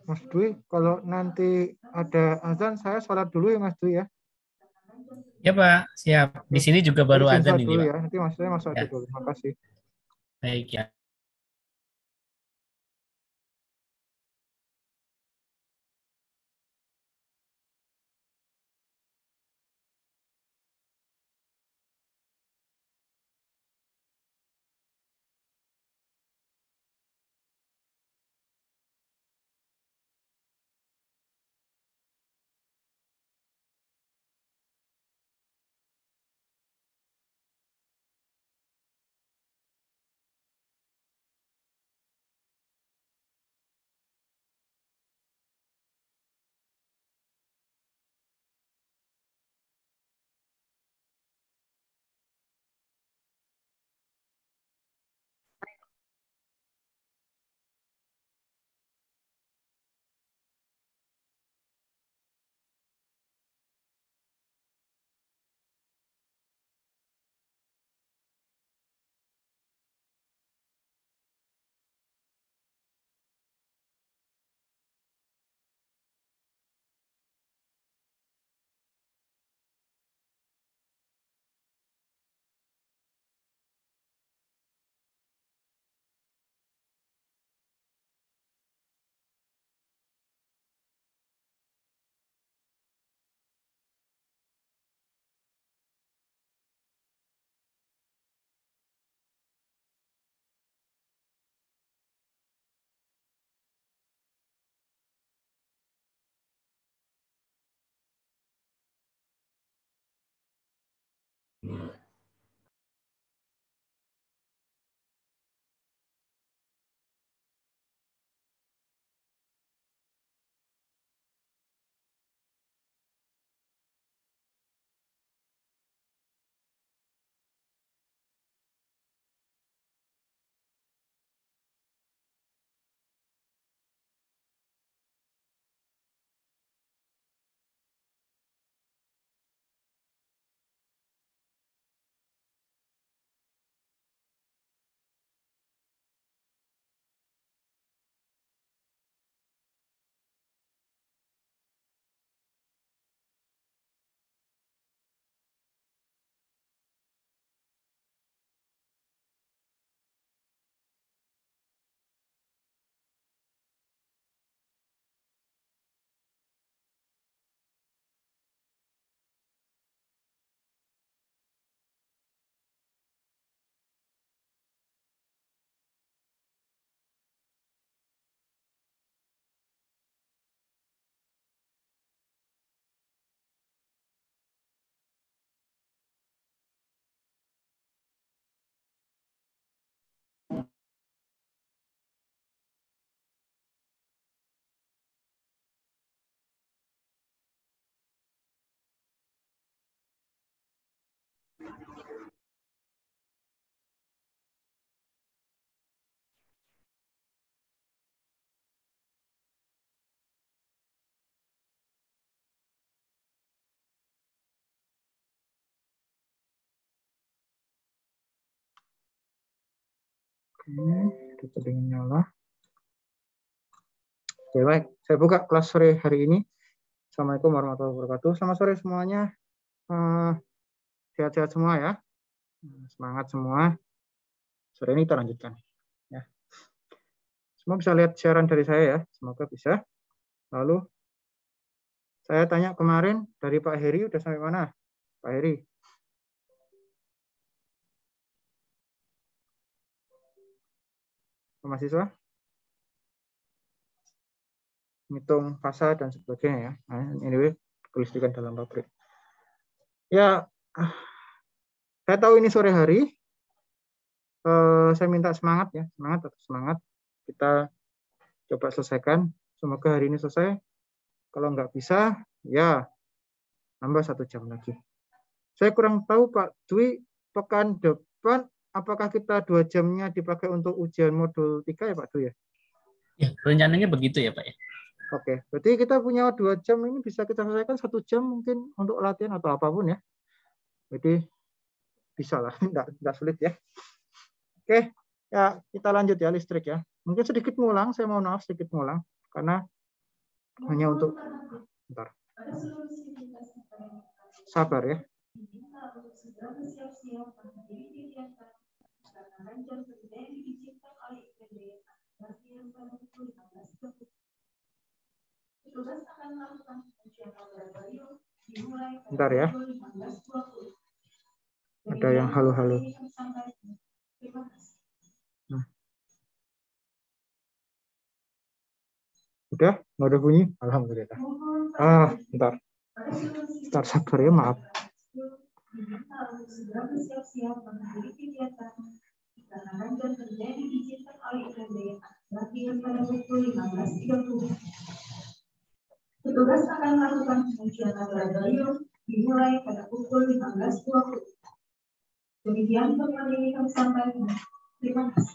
Mas Dwi, kalau nanti ada azan, saya sholat dulu ya Mas Dwi ya. Ya Pak, siap. Oke. Di sini juga Saya baru izin azan sholat ini dulu Pak. ya. Nanti Mas saya masuk Ya, aja dulu. Makasih. baik ya. Oke, kita dengan nyala. Oke, baik. Saya buka kelas sore hari ini. Assalamualaikum warahmatullahi wabarakatuh. Selamat sore semuanya. Sehat-sehat semua ya. Semangat semua. Sore ini kita lanjutkan. Ya. Semua bisa lihat siaran dari saya ya. Semoga bisa. Lalu saya tanya kemarin dari Pak Heri udah sampai mana? Pak Heri. Mahasiswa? Hitung fasa dan sebagainya ya. Nah, anyway, kelistrikan dalam pabrik. Ya, saya tahu ini sore hari. Saya minta semangat ya, semangat. Kita coba selesaikan. Semoga hari ini selesai. Kalau nggak bisa, ya tambah 1 jam lagi. Saya kurang tahu Pak Dwi, pekan depan apakah kita 2 jamnya dipakai untuk ujian modul 3 ya Pak Dwi ya? Ya, rencananya begitu ya Pak ya. Oke, berarti kita punya 2 jam ini bisa kita selesaikan 1 jam mungkin untuk latihan atau apapun ya. Jadi bisa lah, nggak sulit ya. Oke, ya kita lanjut ya listrik ya. Mungkin sedikit ngulang, saya mohon maaf sedikit ngulang. karena hanya untuk bentar. Sabar ya. Bentar ya. Ada yang halo-halo. Nah. Udah? Nggak ada bunyi? Alhamdulillah. Bentar. Bentar, sabar ya, maaf. Petugas akan melakukan pengujian laboratorium dimulai pada pukul 15.20. Demikian pertanyaan ini kami sampaikan. Terima kasih.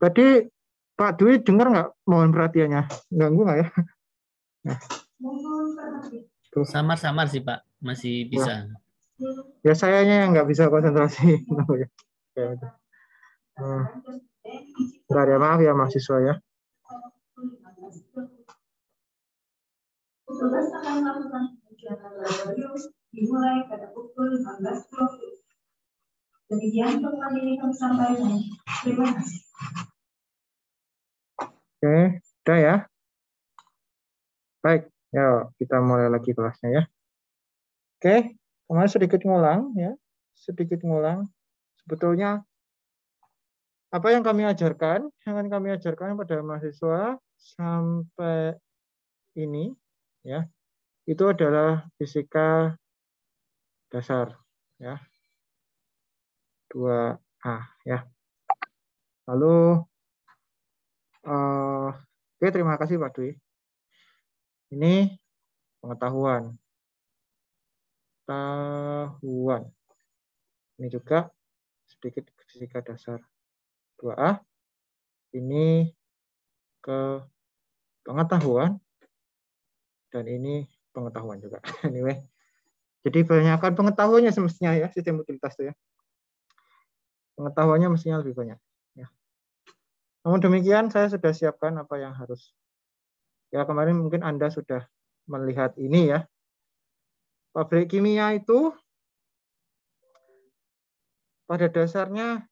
Tadi Pak Dwi dengar nggak? Mohon perhatiannya. Ganggu nggak ya? Nah. Samar-samar sih Pak, masih bisa. Ya sayanya yang nggak bisa konsentrasi. Bentar ya, maaf ya mahasiswa ya. Petugas akan melakukan pengujian laboratorium dimulai pada pukul 15.20. Demikian pertanyaan ini kami sampaikan. Terima kasih. Oke, udah ya. Baik, ya kita mulai lagi kelasnya ya. Oke, kemarin sedikit ngulang ya. Sedikit ngulang. Sebetulnya apa yang kami ajarkan, pada mahasiswa sampai ini ya, itu adalah fisika dasar ya. 2A ya. Lalu oke, terima kasih Pak Dwi. Ini pengetahuan. Ini juga sedikit fisika dasar 2A. Ini ke pengetahuan dan ini pengetahuan juga. Anyway, jadi banyakkan pengetahuannya semestinya ya, sistem utilitas itu ya. Pengetahuannya mestinya lebih banyak. Ya. Namun demikian saya sudah siapkan apa yang harus. Ya kemarin mungkin Anda sudah melihat ini ya. Pabrik kimia itu pada dasarnya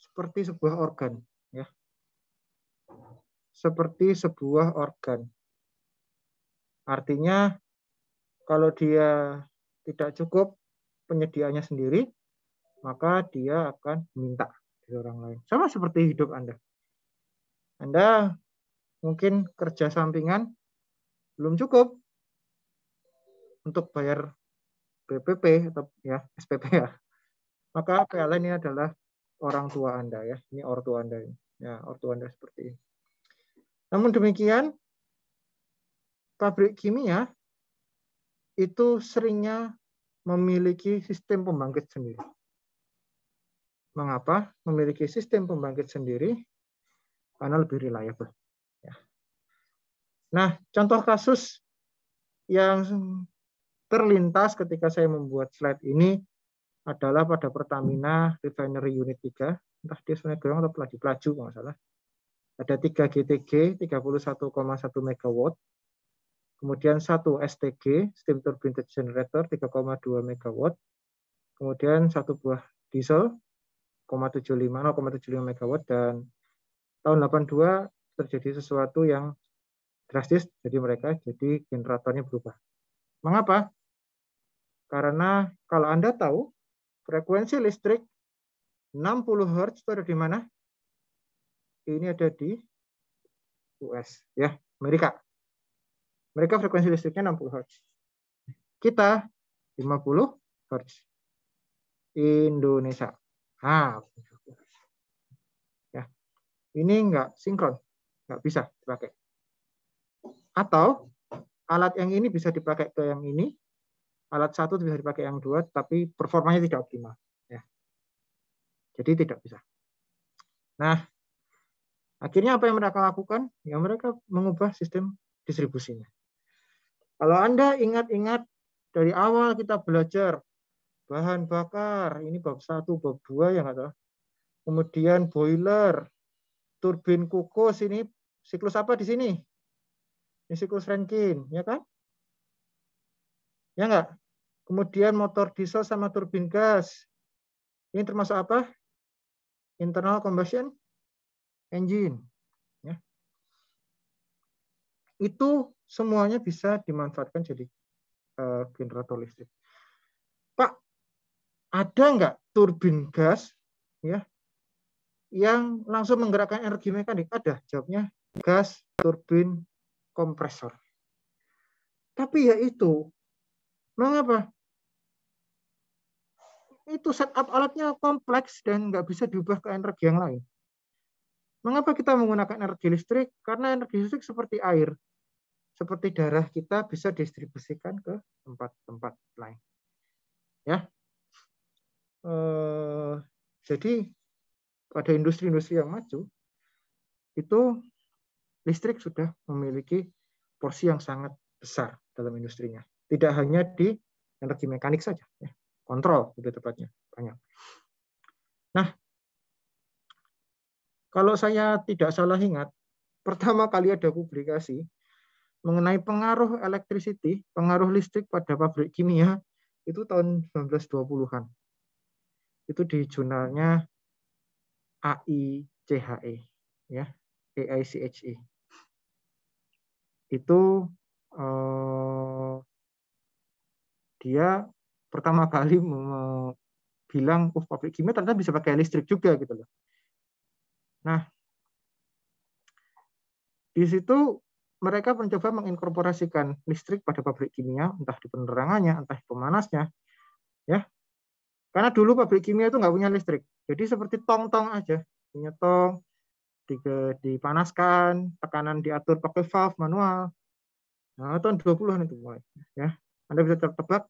seperti sebuah organ, ya. Seperti sebuah organ. Artinya kalau dia tidak cukup penyediaannya sendiri, maka dia akan minta dari orang lain. Sama seperti hidup Anda. Anda mungkin kerja sampingan belum cukup untuk bayar BPP atau ya SPP ya. Maka PLN ini adalah orang tua Anda ya. Ini ortu Anda ini. Ya, ortu Anda seperti ini. Namun demikian, pabrik kimia itu seringnya memiliki sistem pembangkit sendiri. Mengapa memiliki sistem pembangkit sendiri? Karena lebih reliable. Ya. Nah, contoh kasus yang terlintas ketika saya membuat slide ini adalah pada Pertamina Refinery Unit 3. Entah dia sebenarnya gerong atau pelaju kalau nggak salah. Ada 3 GTG 31,1 MW. Kemudian 1 STG, Steam Turbine Generator 3,2 MW. Kemudian 1 buah diesel 0,75 MW, dan tahun 82 terjadi sesuatu yang drastis, jadi generatornya berubah. Mengapa? Karena kalau Anda tahu frekuensi listrik 60 Hz itu ada di mana? Ini ada di US ya, Amerika. Mereka frekuensi listriknya 60 Hz. Kita 50 Hz. Indonesia. Ya. Ini enggak sinkron. Enggak bisa dipakai. Atau alat yang ini bisa dipakai ke yang ini. Alat satu bisa dipakai yang dua, tapi performanya tidak optimal. Ya. Jadi tidak bisa. Nah, akhirnya apa yang mereka lakukan? Ya mereka mengubah sistem distribusinya. Kalau Anda ingat-ingat dari awal kita belajar bahan bakar, ini bab 1, bab 2 yang ada. Kemudian boiler, turbin kukus ini Siklus apa di sini? Ini siklus Rankine, ya kan? Ya enggak? Kemudian motor diesel sama turbin gas. Ini termasuk apa? Internal combustion engine. Ya. Itu semuanya bisa dimanfaatkan jadi generator listrik. Pak, ada nggak turbin gas ya yang langsung menggerakkan energi mekanik? Ada. Jawabnya gas turbin kompresor. Tapi ya itu, mengapa? Itu setup alatnya kompleks dan nggak bisa diubah ke energi yang lain. Mengapa kita menggunakan energi listrik? Karena energi listrik seperti air, seperti darah kita bisa distribusikan ke tempat-tempat lain. Ya, jadi pada industri-industri yang maju itu listrik sudah memiliki porsi yang sangat besar dalam industrinya. Tidak hanya di energi mekanik saja, ya. Kontrol lebih tepatnya banyak. Nah, kalau saya tidak salah ingat, pertama kali ada publikasi mengenai pengaruh electricity, pengaruh listrik pada pabrik kimia itu tahun 1920-an. Itu di jurnalnya AICHE, ya, AICHE. Itu dia pertama kali bilang, pabrik kimia ternyata bisa pakai listrik juga gitu loh. Nah, di situ mereka mencoba menginkorporasikan listrik pada pabrik kimia, entah di penerangannya, entah di pemanasnya, ya. Karena dulu pabrik kimia itu nggak punya listrik, jadi seperti tong-tong aja, punya tong, dipanaskan, tekanan diatur pakai valve manual. Nah, tahun 20-an itu mulai, ya. Anda bisa tebak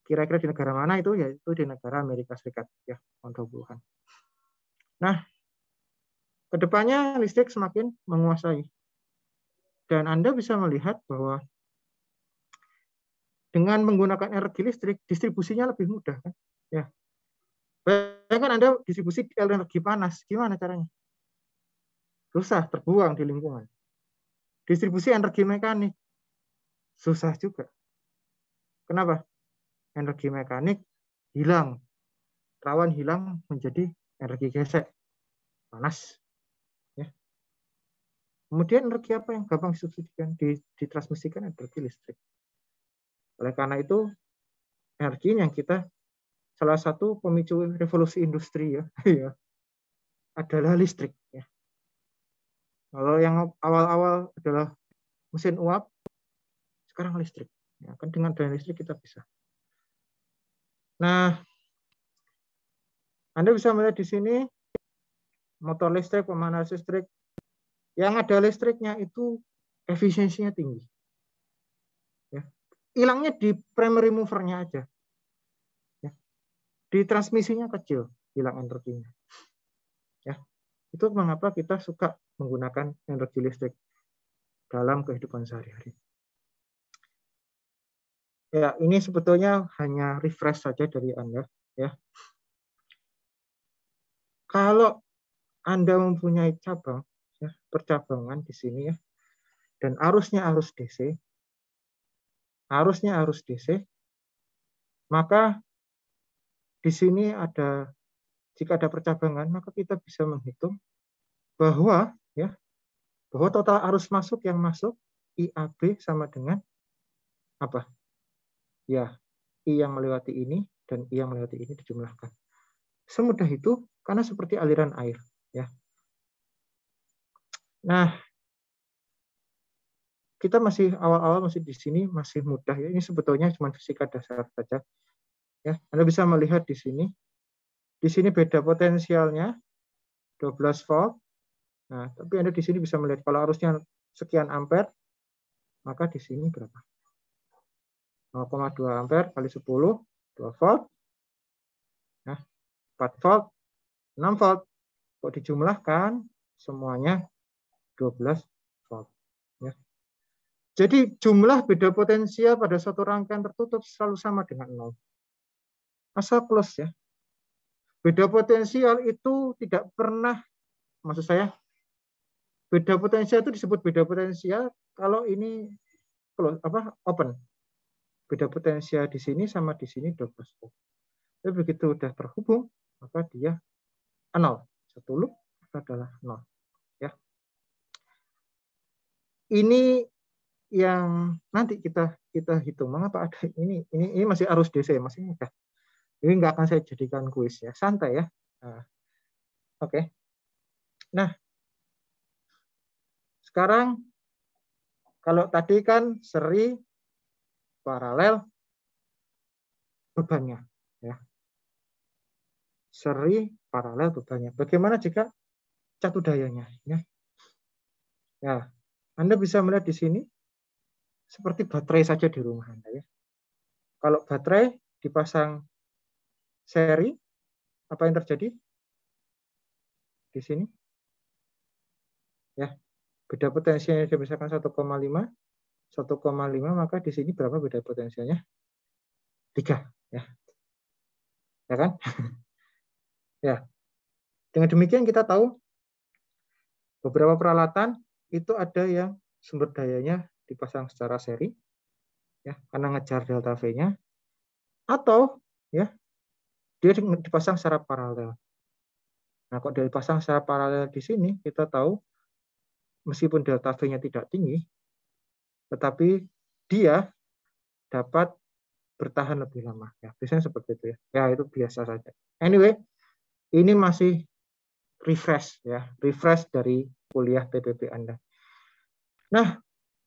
kira-kira di negara mana itu, yaitu di negara Amerika Serikat, ya, tahun 20-an. Nah, kedepannya listrik semakin menguasai. Dan Anda bisa melihat bahwa dengan menggunakan energi listrik, distribusinya lebih mudah, kan? Ya. Bayangkan Anda distribusi energi panas, gimana caranya? Susah, terbuang di lingkungan. Distribusi energi mekanik, susah juga. Kenapa? Energi mekanik hilang, rawan hilang menjadi energi gesek, panas. Ya. Kemudian energi apa yang gampang disubsidikan, ditransmisikan? Energi listrik. Oleh karena itu, energi yang kita salah satu pemicu revolusi industri ya, adalah listrik. Ya. Kalau yang awal-awal adalah mesin uap, sekarang listrik. Ya, kan dengan daya listrik kita bisa. Nah, Anda bisa melihat di sini motor listrik, pemanas listrik. Yang ada listriknya itu efisiensinya tinggi. Ya. Hilangnya di primary movernya aja. Ya. Di transmisinya kecil, hilang energinya. Ya. Itu mengapa kita suka menggunakan energi listrik dalam kehidupan sehari-hari. Ya, ini sebetulnya hanya refresh saja dari Anda, ya. Kalau Anda mempunyai cabang, ya, percabangan di sini, ya, dan arusnya arus DC, maka di sini jika ada percabangan, maka kita bisa menghitung bahwa, ya, bahwa total arus masuk yang masuk IAB sama dengan apa? Ya, I yang melewati ini dan I yang melewati ini dijumlahkan. Semudah itu karena seperti aliran air, ya. Nah, kita masih awal-awal, masih di sini, masih mudah, ya. Ini sebetulnya cuma fisika dasar saja, ya. Anda bisa melihat di sini. Di sini beda potensialnya 12 volt. Nah, tapi Anda di sini bisa melihat kalau arusnya sekian ampere, maka di sini berapa? 0,2 ampere kali 10, 2 volt. Nah, 4 volt, 6 volt. Kok dijumlahkan semuanya 12 volt. Ya. Jadi jumlah beda potensial pada suatu rangkaian tertutup selalu sama dengan 0. Asal plus, ya. Beda potensial itu tidak pernah, maksud saya, Beda potensial itu disebut beda potensial kalau ini open. Beda potensial di sini sama di sini 12 volt. Tapi begitu udah terhubung, maka dia 0. Satu loop adalah 0. Ya. Ini yang nanti kita hitung. Mengapa ada ini masih arus DC, masih mudah. Ini nggak akan saya jadikan kuis ya, santai ya. Nah, oke. Nah, sekarang kalau tadi kan seri paralel bebannya, ya. Seri paralel bebannya. Bagaimana jika catu dayanya? Ya. Ya, Anda bisa melihat di sini seperti baterai saja di rumah Anda ya. Kalau baterai dipasang seri, apa yang terjadi di sini? Ya, beda potensialnya misalkan 1,5, maka di sini berapa beda potensialnya? 3, ya. Ya kan? Ya. Dengan demikian kita tahu beberapa peralatan itu ada yang sumber dayanya dipasang secara seri, ya, karena ngejar delta V-nya, atau ya dia dipasang secara paralel. Nah, kok dia dipasang secara paralel di sini, kita tahu meskipun delta V-nya tidak tinggi, tetapi dia dapat bertahan lebih lama. Ya, biasanya seperti itu ya. Ya, itu biasa saja. Anyway, ini masih refresh ya, refresh dari kuliah PPP Anda. Nah,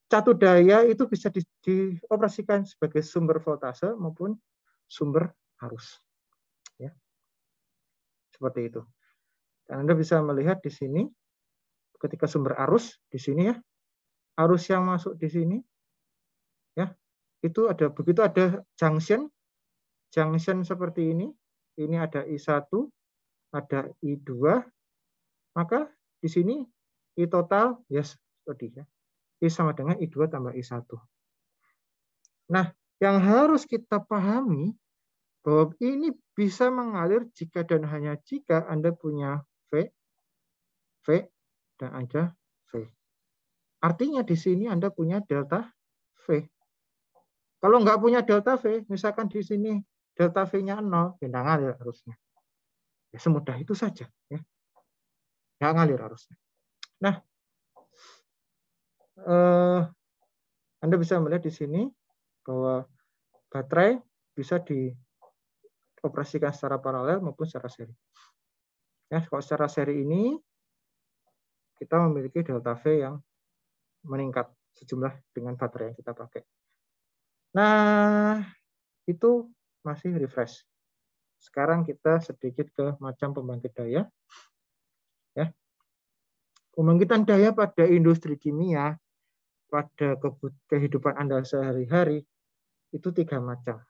catu daya itu bisa dioperasikan sebagai sumber voltase maupun sumber arus. Ya. Seperti itu. Dan Anda bisa melihat di sini ketika sumber arus di sini ya, arus yang masuk di sini ya, itu begitu ada junction seperti ini ada I1, ada I2, maka di sini I total ya seperti ya, I sama dengan I2 tambah I1. Nah, yang harus kita pahami bahwa ini bisa mengalir jika dan hanya jika Anda punya V, dan ada V. Artinya di sini Anda punya delta V. Kalau nggak punya delta V, misalkan di sini delta V-nya 0, ya nggak ngalir arusnya. Ya, semudah itu saja. Ya. Nggak ngalir arusnya. Nah, Anda bisa melihat di sini bahwa baterai bisa dioperasikan secara paralel maupun secara seri. Ya, kalau secara seri ini kita memiliki delta V yang meningkat sejumlah dengan baterai yang kita pakai. Nah, itu masih refresh. Sekarang kita sedikit ke macam pembangkit daya. Ya. Pembangkitan daya pada industri kimia, pada kehidupan Anda sehari-hari, itu 3 macam.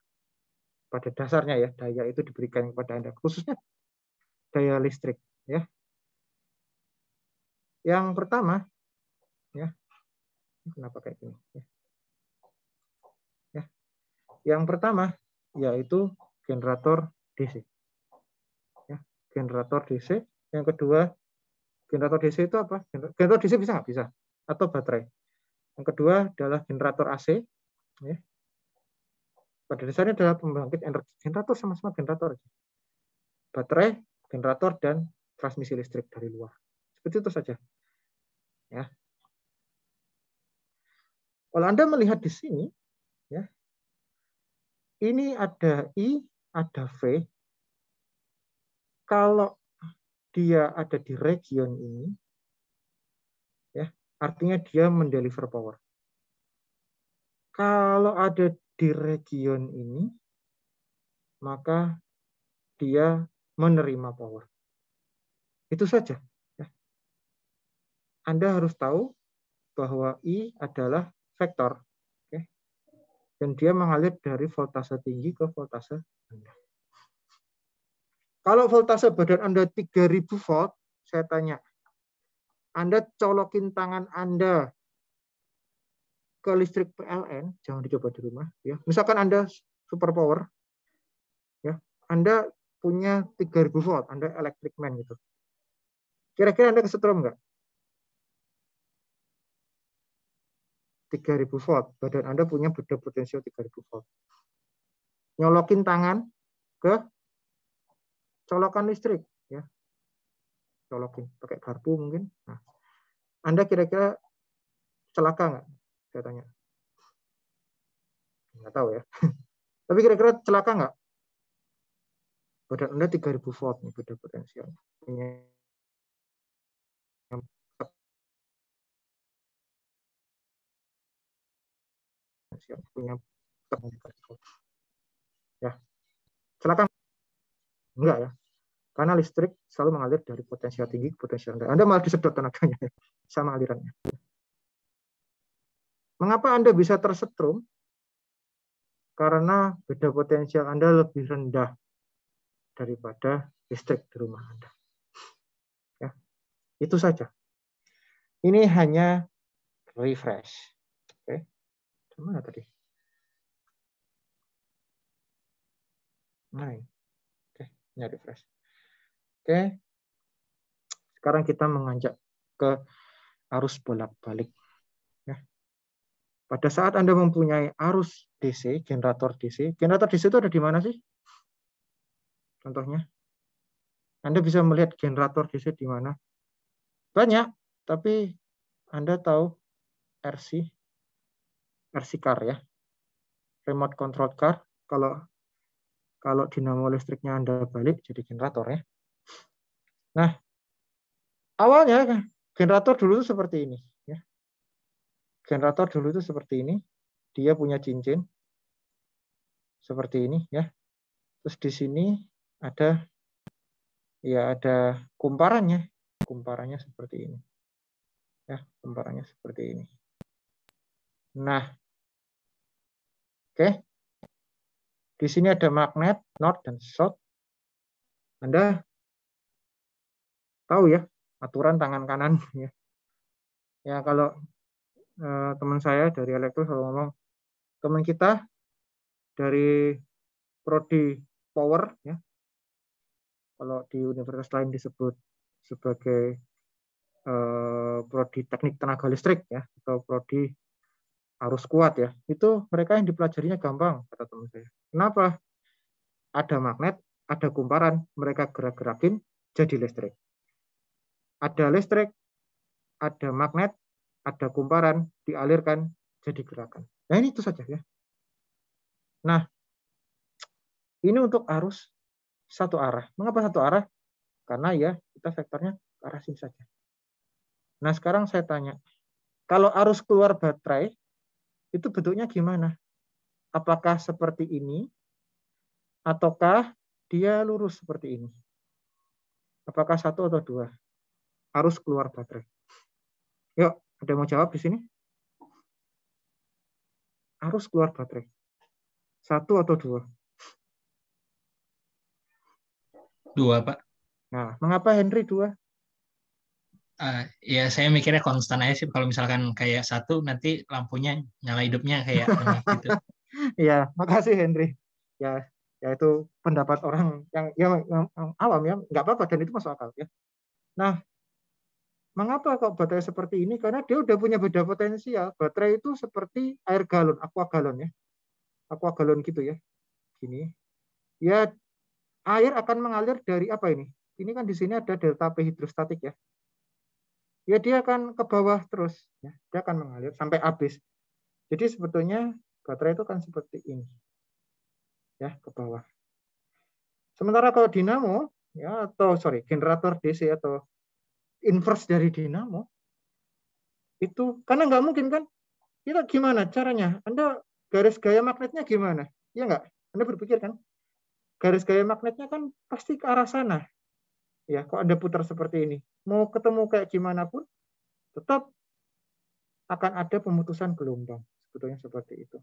Pada dasarnya ya, daya itu diberikan kepada Anda, khususnya daya listrik. Ya. Yang pertama, ya, kenapa kayak gini? Ya. Yang pertama, yaitu generator DC. Ya. Generator DC. Yang kedua, generator DC itu apa? Generator DC bisa nggak? Bisa. Atau baterai. Yang kedua adalah generator AC. Ya. Pada dasarnya adalah pembangkit energi. Generator sama-sama generator. Baterai, generator, dan transmisi listrik dari luar. Seperti itu saja. Ya. Kalau Anda melihat di sini, ya, ini ada I, ada V. Kalau dia ada di region ini, ya, artinya dia mendeliver power. Kalau ada di region ini, maka dia menerima power. Itu saja. Ya. Anda harus tahu bahwa I adalah vektor. Okay? Dan dia mengalir dari voltase tinggi ke voltase rendah. Kalau voltase badan Anda 3000 volt, saya tanya, Anda colokin tangan Anda ke listrik PLN, jangan dicoba di rumah. Ya. Misalkan Anda super power, ya, Anda punya 3000 volt, Anda electric man gitu. Kira-kira Anda kesetrum nggak? 3000 volt. Badan Anda punya beda potensial 3000 volt. Nyolokin tangan ke colokan listrik, ya. Colokin pakai garpu mungkin. Nah, Anda kira-kira celaka nggak? Saya tanya. Nggak tahu ya. Tapi kira-kira celaka nggak? Badan Anda 3000 volt nih, beda potensial. Punya ya, celaka enggak ya, karena listrik selalu mengalir dari potensial tinggi ke potensial rendah. Anda malah disedot tenaganya sama alirannya. Mengapa Anda bisa tersetrum? Karena beda potensial Anda lebih rendah daripada listrik di rumah Anda. Ya, itu saja. Ini hanya refresh. Oke, mana tadi? Nah, oke, ini refresh. Oke, sekarang kita menganjak ke arus bolak-balik. Ya. Pada saat Anda mempunyai arus DC, generator DC itu ada di mana sih? Contohnya, Anda bisa melihat generator DC di mana? Banyak, tapi Anda tahu RC car ya, remote control car. Kalau dinamo listriknya Anda balik jadi generator ya. Nah, awalnya generator dulu itu seperti ini. Ya. Generator dulu itu seperti ini. Dia punya cincin seperti ini ya. Terus di sini ada kumparannya. Kumparannya seperti ini. Ya, kumparannya seperti ini. Nah, oke. Di sini ada magnet, north dan south. Anda tahu ya aturan tangan kanan ya. Ya kalau teman saya dari elektro selalu ngomong, teman kita dari prodi power ya. Kalau di universitas lain disebut sebagai prodi teknik tenaga listrik ya, atau prodi arus kuat ya. Itu mereka yang dipelajarinya gampang kata teman saya. Kenapa? Ada magnet, ada kumparan, mereka gerak-gerakin jadi listrik. Ada listrik, ada magnet, ada kumparan, dialirkan jadi gerakan. Nah ini itu saja ya. Nah, ini untuk arus satu arah. Mengapa satu arah? Karena ya kita vektornya ke arah sini saja. Nah sekarang saya tanya, kalau arus keluar baterai itu bentuknya gimana? Apakah seperti ini? Ataukah dia lurus seperti ini? Apakah satu atau dua? Arus keluar baterai. Yuk, ada yang mau jawab di sini? Arus keluar baterai. Satu atau dua? Dua, Pak. Nah, mengapa Henry dua? Ya saya mikirnya konstan aja sih. Kalau misalkan kayak satu, nanti lampunya nyala hidupnya kayak ini gitu. Iya, makasih Henry. Ya, itu pendapat orang yang awam ya, nggak apa-apa dan itu masuk akal ya. Nah, mengapa kok baterai seperti ini? Karena dia udah punya beda potensial. Baterai itu seperti air galon, aqua galon ya, aqua galon gitu ya. Gini, ya air akan mengalir dari apa ini? Ini kan di sini ada delta P hidrostatik ya. Ya dia akan ke bawah terus, ya. Dia akan mengalir sampai habis. Jadi sebetulnya baterai itu kan seperti ini, ya ke bawah. Sementara kalau dinamo, ya atau generator DC atau inverse dari dinamo, itu karena nggak mungkin kan, kita gimana caranya? Anda garis gaya magnetnya gimana? Ya nggak? Anda berpikir kan, garis gaya magnetnya kan pasti ke arah sana. Ya, kok Anda putar seperti ini, mau ketemu kayak gimana pun, tetap akan ada pemutusan gelombang. Sebetulnya seperti itu.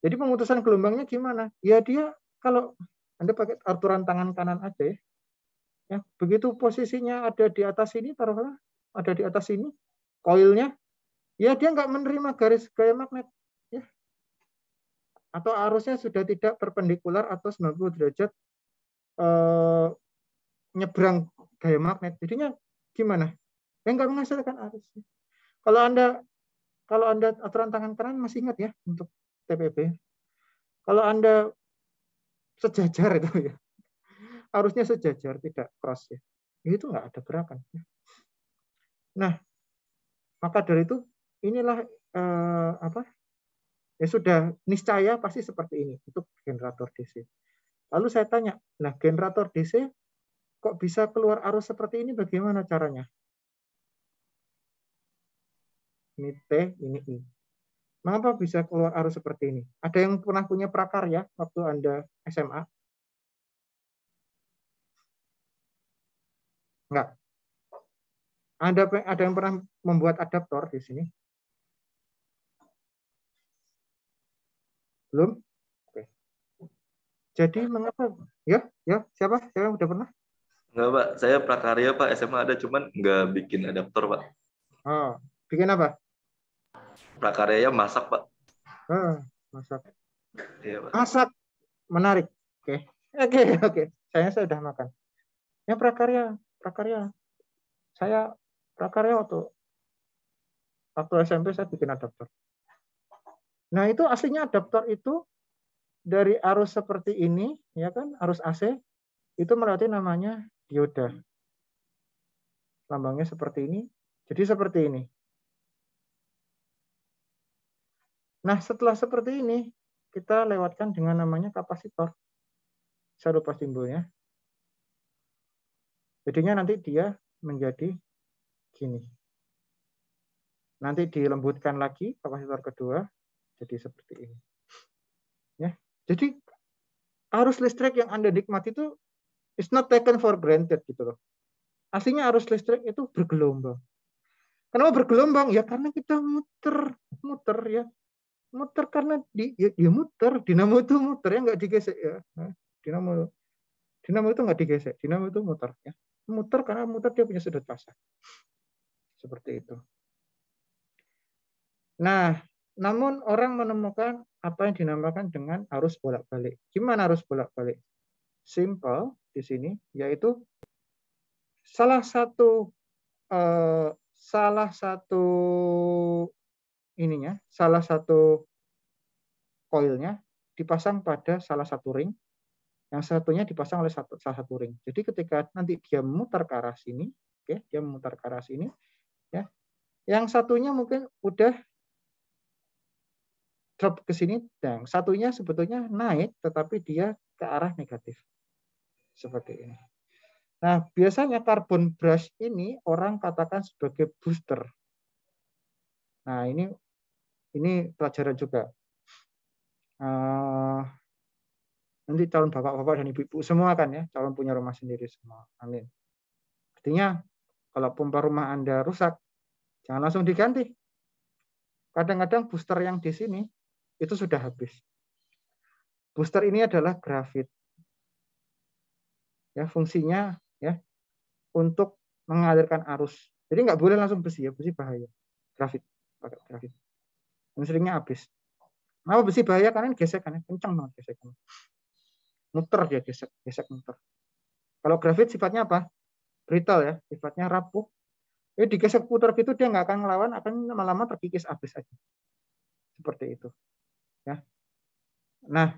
Jadi pemutusan gelombangnya gimana? Ya dia kalau Anda pakai aturan tangan kanan aja ya. Ya, begitu posisinya ada di atas sini, taruhlah ada di atas sini, koilnya, ya dia nggak menerima garis gaya magnet. Ya. Atau arusnya sudah tidak perpendikular atau 90 derajat nyebrang gaya magnet. Jadinya gimana? Ya nggak menghasilkan arus. Kalau kalau Anda aturan tangan kanan masih ingat ya untuk TPB. Kalau Anda sejajar itu ya, harusnya sejajar, tidak cross ya. Itu nggak ada gerakan. Nah, maka dari itu inilah ya sudah niscaya pasti seperti ini untuk generator DC. Lalu saya tanya, nah generator DC kok bisa keluar arus seperti ini, bagaimana caranya? Ini T, ini I. Mengapa bisa keluar arus seperti ini? Ada yang pernah punya prakarya waktu Anda SMA? Enggak. Ada yang pernah membuat adaptor di sini? Belum? Oke. Jadi mengapa? Ya, siapa? Siapa yang udah pernah? Enggak, Pak. Saya prakarya, Pak. SMA ada, cuman nggak bikin adaptor, Pak. Oh, bikin apa? Prakaryanya masak, Pak. Masak. Iya, Pak. Masak. Menarik. Oke. Saya sudah makan. Ya prakarya. Saya prakarya waktu SMP saya bikin adaptor. Nah, itu aslinya adaptor itu dari arus seperti ini, ya kan, arus AC itu melewati namanya dioda. Lambangnya seperti ini. Jadi seperti ini. Nah, setelah seperti ini, kita lewatkan dengan namanya kapasitor. Saya lupa simbolnya. Jadinya nanti dia menjadi gini. Nanti dilembutkan lagi kapasitor kedua, jadi seperti ini. Ya. Jadi arus listrik yang Anda nikmati itu is not taken for granted gitu loh. Aslinya arus listrik itu bergelombang. Kenapa bergelombang? Ya karena kita muter ya. Muter karena dia muter, dinamo itu muter ya, nggak digesek ya. Dinamo itu nggak digesek, dinamo itu muter ya. Muter karena muter dia punya sudut pasang. Seperti itu. Nah, namun orang menemukan apa yang dinamakan dengan arus bolak-balik. Gimana arus bolak-balik? Simple di sini, yaitu salah satu koilnya dipasang pada salah satu ring, yang satunya dipasang oleh salah satu ring. Jadi ketika nanti dia memutar ke arah sini, dia memutar ke arah sini, ya, yang satunya mungkin udah drop ke sini, dan satunya sebetulnya naik, tetapi dia ke arah negatif. Seperti ini. Nah, biasanya carbon brush ini orang katakan sebagai booster. Nah, ini pelajaran juga. Nanti calon bapak-bapak dan ibu-ibu semua kan ya, calon punya rumah sendiri semua. Amin. Artinya, kalau pompa rumah Anda rusak, jangan langsung diganti. Kadang-kadang booster yang di sini itu sudah habis. Booster ini adalah grafit. Ya, fungsinya ya untuk mengalirkan arus. Jadi nggak boleh langsung besi ya, besi bahaya. Grafit, pakai grafit. Dan seringnya habis. Kenapa besi bahaya? Karena gesek kan, kencang banget geseknya. Muter dia, gesek muter. Kalau grafit sifatnya apa? Brittle ya, sifatnya rapuh. Jadi digesek putar gitu dia nggak akan ngelawan, akan lama-lama terkikis habis aja. Seperti itu. Ya. Nah,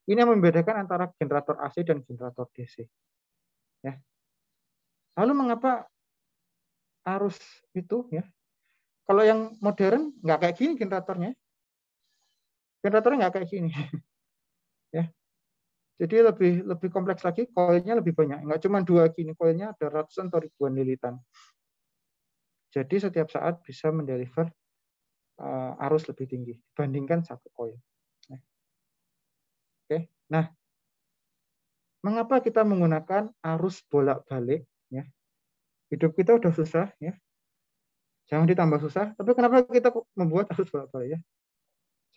ini yang membedakan antara generator AC dan generator DC. Ya. Lalu mengapa arus itu ya? Kalau yang modern nggak kayak gini generatornya. Generatornya nggak kayak gini. Ya. Jadi lebih kompleks lagi, koilnya lebih banyak. Nggak cuma 2 gini, koilnya ada ratusan atau ribuan lilitan. Jadi setiap saat bisa mendeliver arus lebih tinggi dibandingkan satu koil. Oke. Nah, mengapa kita menggunakan arus bolak-balik? Ya. Hidup kita udah susah, ya. Jangan ditambah susah. Tapi kenapa kita membuat arus bolak-balik ya?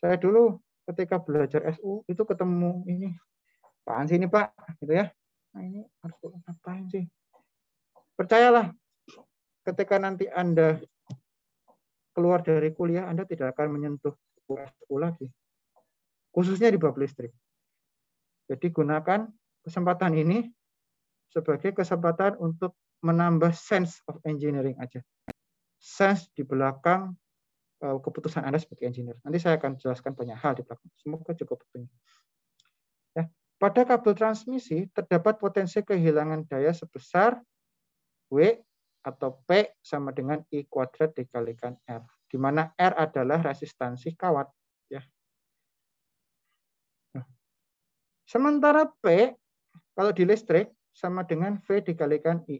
Saya dulu ketika belajar SU itu ketemu ini, apaan sih ini Pak? Gitu ya. Nah ini harus ngapain sih? Percayalah, ketika nanti Anda keluar dari kuliah, Anda tidak akan menyentuh SU lagi. Khususnya di bab listrik. Jadi gunakan kesempatan ini sebagai kesempatan untuk menambah sense of engineering aja. sense di belakang keputusan Anda sebagai engineer. Nanti saya akan jelaskan banyak hal di belakang. Semoga cukup waktunya. Ya. Pada kabel transmisi terdapat potensi kehilangan daya sebesar W atau P sama dengan I kuadrat dikalikan R, di mana R adalah resistansi kawat. Ya. Nah. Sementara P kalau di listrik sama dengan V dikalikan I.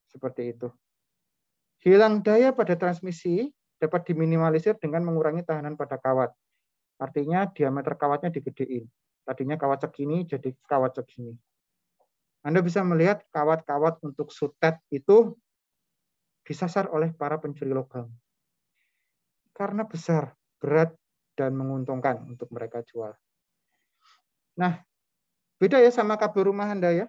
Seperti itu. Hilang daya pada transmisi dapat diminimalisir dengan mengurangi tahanan pada kawat. Artinya diameter kawatnya digedein. Tadinya kawat segini jadi kawat segini. Anda bisa melihat kawat-kawat untuk sutet itu disasar oleh para pencuri logam. Karena besar, berat, dan menguntungkan untuk mereka jual. Nah, beda ya sama kabel rumah Anda ya.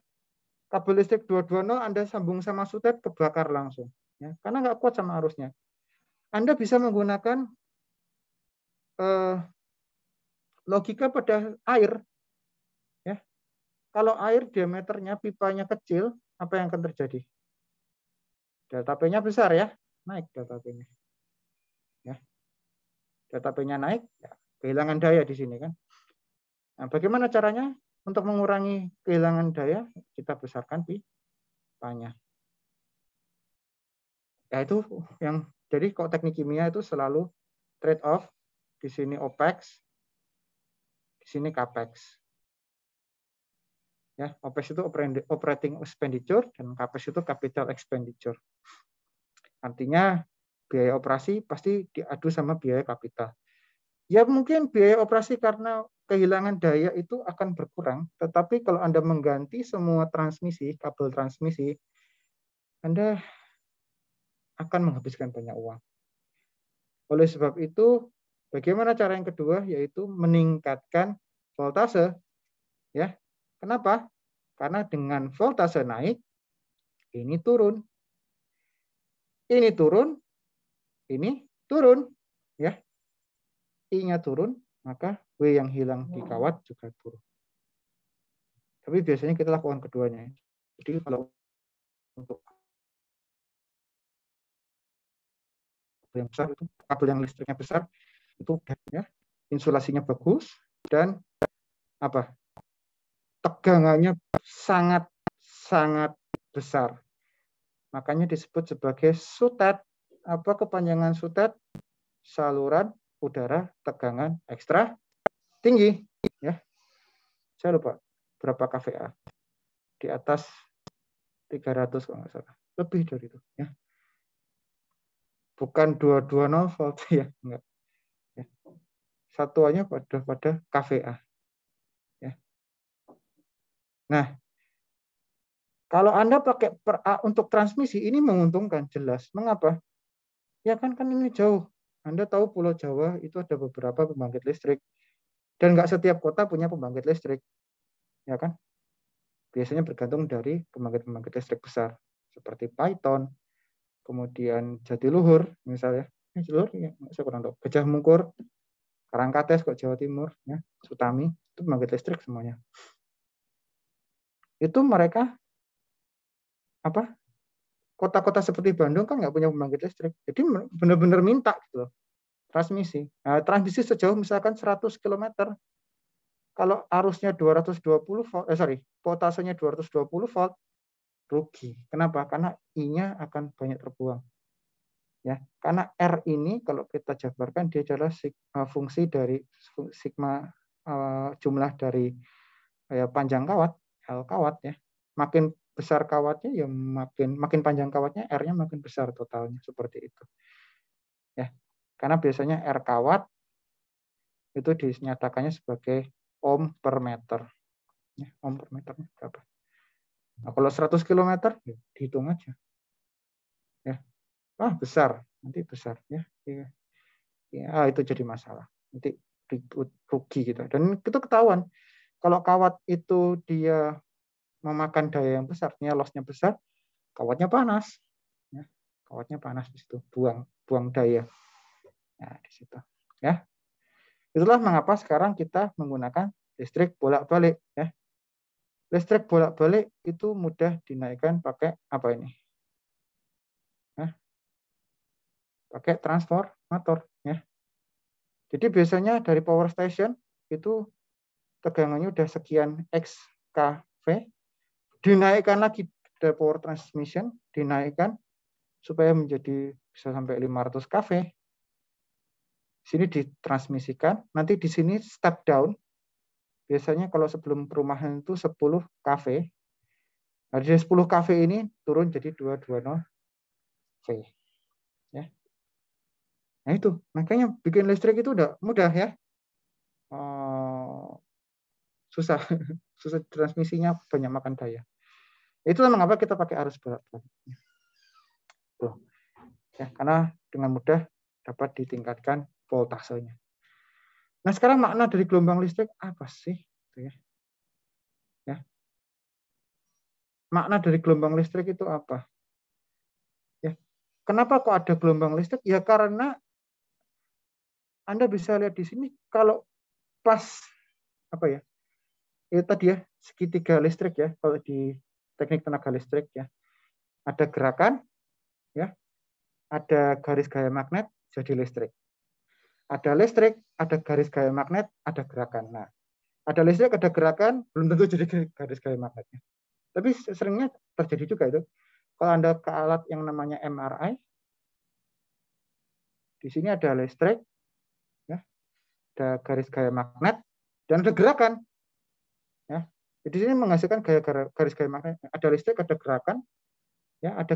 Kabel listrik 220 Anda sambung sama sutet kebakar langsung. Ya, karena nggak kuat sama arusnya. Anda bisa menggunakan logika pada air. Ya. Kalau air diameternya pipanya kecil, apa yang akan terjadi? Delta P-nya besar ya, naik delta P-nya. Ya. Delta P-nya naik, ya, kehilangan daya di sini kan. Nah, bagaimana caranya untuk mengurangi kehilangan daya? Kita besarkan pipanya. Ya itu yang jadi kok teknik kimia itu selalu trade off. Di sini OPEX, di sini CAPEX. Ya, OPEX itu operating expenditure dan CAPEX itu capital expenditure. Artinya biaya operasi pasti diadu sama biaya kapital. Ya mungkin biaya operasi karena kehilangan daya itu akan berkurang, tetapi kalau Anda mengganti semua transmisi, kabel transmisi, Anda akan menghabiskan banyak uang. Oleh sebab itu, bagaimana cara yang kedua? Yaitu meningkatkan voltase. Ya, kenapa? Karena dengan voltase naik, ini turun. Ini turun, ini turun. Ya, I-nya turun, maka W yang hilang di kawat juga turun. Tapi biasanya kita lakukan keduanya. Jadi kalau untuk yang besar itu kabel yang listriknya besar itu ya, insulasinya bagus dan apa? Tegangannya sangat besar. Makanya disebut sebagai sutet. Apa kepanjangan sutet? Saluran udara tegangan ekstra tinggi. Ya, saya lupa berapa kVA. Di atas 300 kalau nggak salah. Lebih dari itu. Ya. Bukan 220 volt ya, enggak. Ya. Satuannya pada kVA. Ya. Nah, kalau Anda pakai per A untuk transmisi, ini menguntungkan jelas. Mengapa? Ya kan ini jauh. Anda tahu Pulau Jawa itu ada beberapa pembangkit listrik. Dan nggak setiap kota punya pembangkit listrik. Ya kan? Biasanya bergantung dari pembangkit-pembangkit listrik besar. Seperti Python, kemudian Jatiluhur, misalnya. Jatiluhur, ya, saya kurang tahu. Gajah Mungkur, Karangkates, kok Jawa Timur, ya, Sutami, itu pembangkit listrik semuanya. Itu mereka apa? Kota-kota seperti Bandung kan nggak punya pembangkit listrik. Jadi benar-benar minta gitu loh. Transmisi. Nah, transmisi sejauh misalkan 100 km. Kalau arusnya 220 volt, voltasenya 220 volt, rugi. Kenapa? Karena I-nya akan banyak terbuang. Ya, karena R ini kalau kita jabarkan dia adalah fungsi dari sigma jumlah dari panjang kawat, L kawat ya. Makin besar kawatnya ya makin panjang kawatnya, R-nya makin besar totalnya, seperti itu. Ya. Karena biasanya R kawat itu dinyatakannya sebagai ohm per meter. Ya, ohm per meternya berapa? Nah, kalau 100 km ya, dihitung aja. Ya. Wah, besar. Nanti besar ya. Ya, itu jadi masalah. Nanti rugi gitu. Dan itu ketahuan. Kalau kawat itu dia memakan daya yang besar, loss-nya besar, kawatnya panas. Ya, kawatnya panas di situ, buang daya. Nah, di situ. Ya. Itulah mengapa sekarang kita menggunakan listrik bolak-balik ya. Listrik bolak-balik itu mudah dinaikkan pakai apa ini? Nah, pakai transformator ya. Jadi biasanya dari power station itu tegangannya udah sekian X kV, dinaikkan lagi dari power transmission, dinaikkan supaya menjadi bisa sampai 500 kV. Sini ditransmisikan, nanti di sini step down. Biasanya kalau sebelum perumahan itu 10 kV. Nah, dari 10 kV ini turun jadi 220 V. Ya. Nah itu, makanya bikin listrik itu udah mudah ya. Susah, susah transmisinya banyak makan daya. Itulah mengapa kita pakai arus bolak-balik. Tuh. Ya, karena dengan mudah dapat ditingkatkan voltasenya. Nah sekarang makna dari gelombang listrik apa sih? Ya. Makna dari gelombang listrik itu apa? Ya. Kenapa kok ada gelombang listrik? Ya karena Anda bisa lihat di sini kalau pas apa ya? Itu tadi ya segitiga listrik ya kalau di teknik tenaga listrik ya. Ada gerakan ya. Ada garis gaya magnet jadi listrik. Ada listrik, ada garis gaya magnet, ada gerakan. Nah, ada listrik, ada gerakan, belum tentu jadi garis gaya magnetnya. Tapi seringnya terjadi juga itu. Kalau Anda ke alat yang namanya MRI, di sini ada listrik, ya, ada garis gaya magnet, dan ada gerakan. Ya. Jadi sini menghasilkan garis gaya magnet. Ada listrik, ada gerakan, ya, ada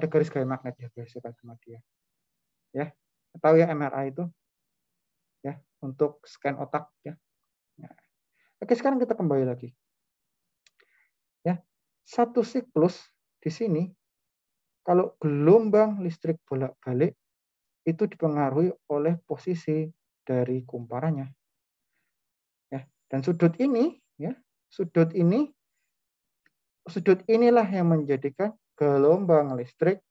garis gaya magnet yang dihasilkan sama dia. Ya, tahu ya MRI itu, ya, untuk scan otak, ya. Nah. Oke, sekarang kita kembali lagi. Ya, satu siklus di sini, kalau gelombang listrik bolak-balik itu dipengaruhi oleh posisi dari kumparannya. Ya, dan sudut ini, ya, sudut inilah yang menjadikan gelombang listrik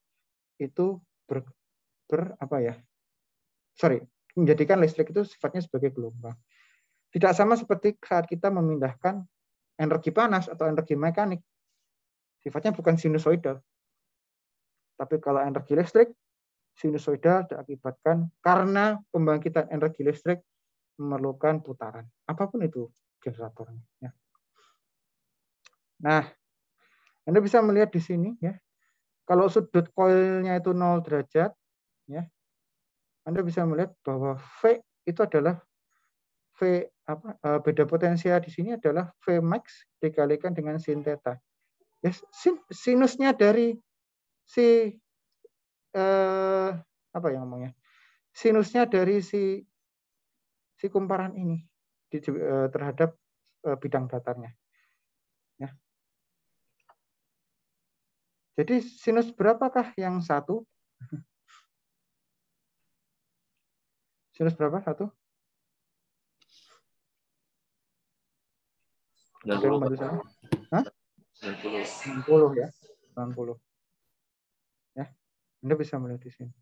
itu menjadikan listrik itu sifatnya sebagai gelombang. Tidak sama seperti saat kita memindahkan energi panas atau energi mekanik. Sifatnya bukan sinusoidal. Tapi kalau energi listrik, sinusoidal diakibatkan karena pembangkitan energi listrik memerlukan putaran. Apapun itu generatornya. Ya. Nah, Anda bisa melihat di sini ya. Kalau sudut koilnya itu 0 derajat, ya, Anda bisa melihat bahwa V itu adalah beda potensial di sini adalah V max dikalikan dengan sin theta. Ya, sinusnya dari si sinusnya dari si kumparan ini terhadap bidang datarnya. Ya. Jadi sinus berapakah yang satu? Sinus berapa satu? 90. Hah? 90 ya. 90. Ya. Anda bisa melihat di sini.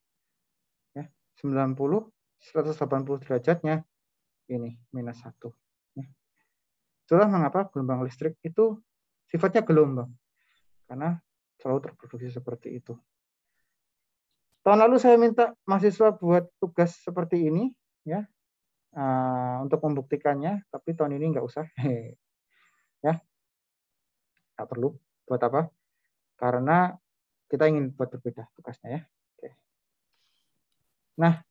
Ya. 90, 180 derajatnya ini minus 1. Ya. Itulah mengapa gelombang listrik itu sifatnya gelombang. Karena selalu terproduksi seperti itu. Tahun lalu saya minta mahasiswa buat tugas seperti ini, ya, untuk membuktikannya. Tapi tahun ini nggak usah, ya, nggak perlu. Buat apa? Karena kita ingin buat berbeda tugasnya, ya. Oke. Nah,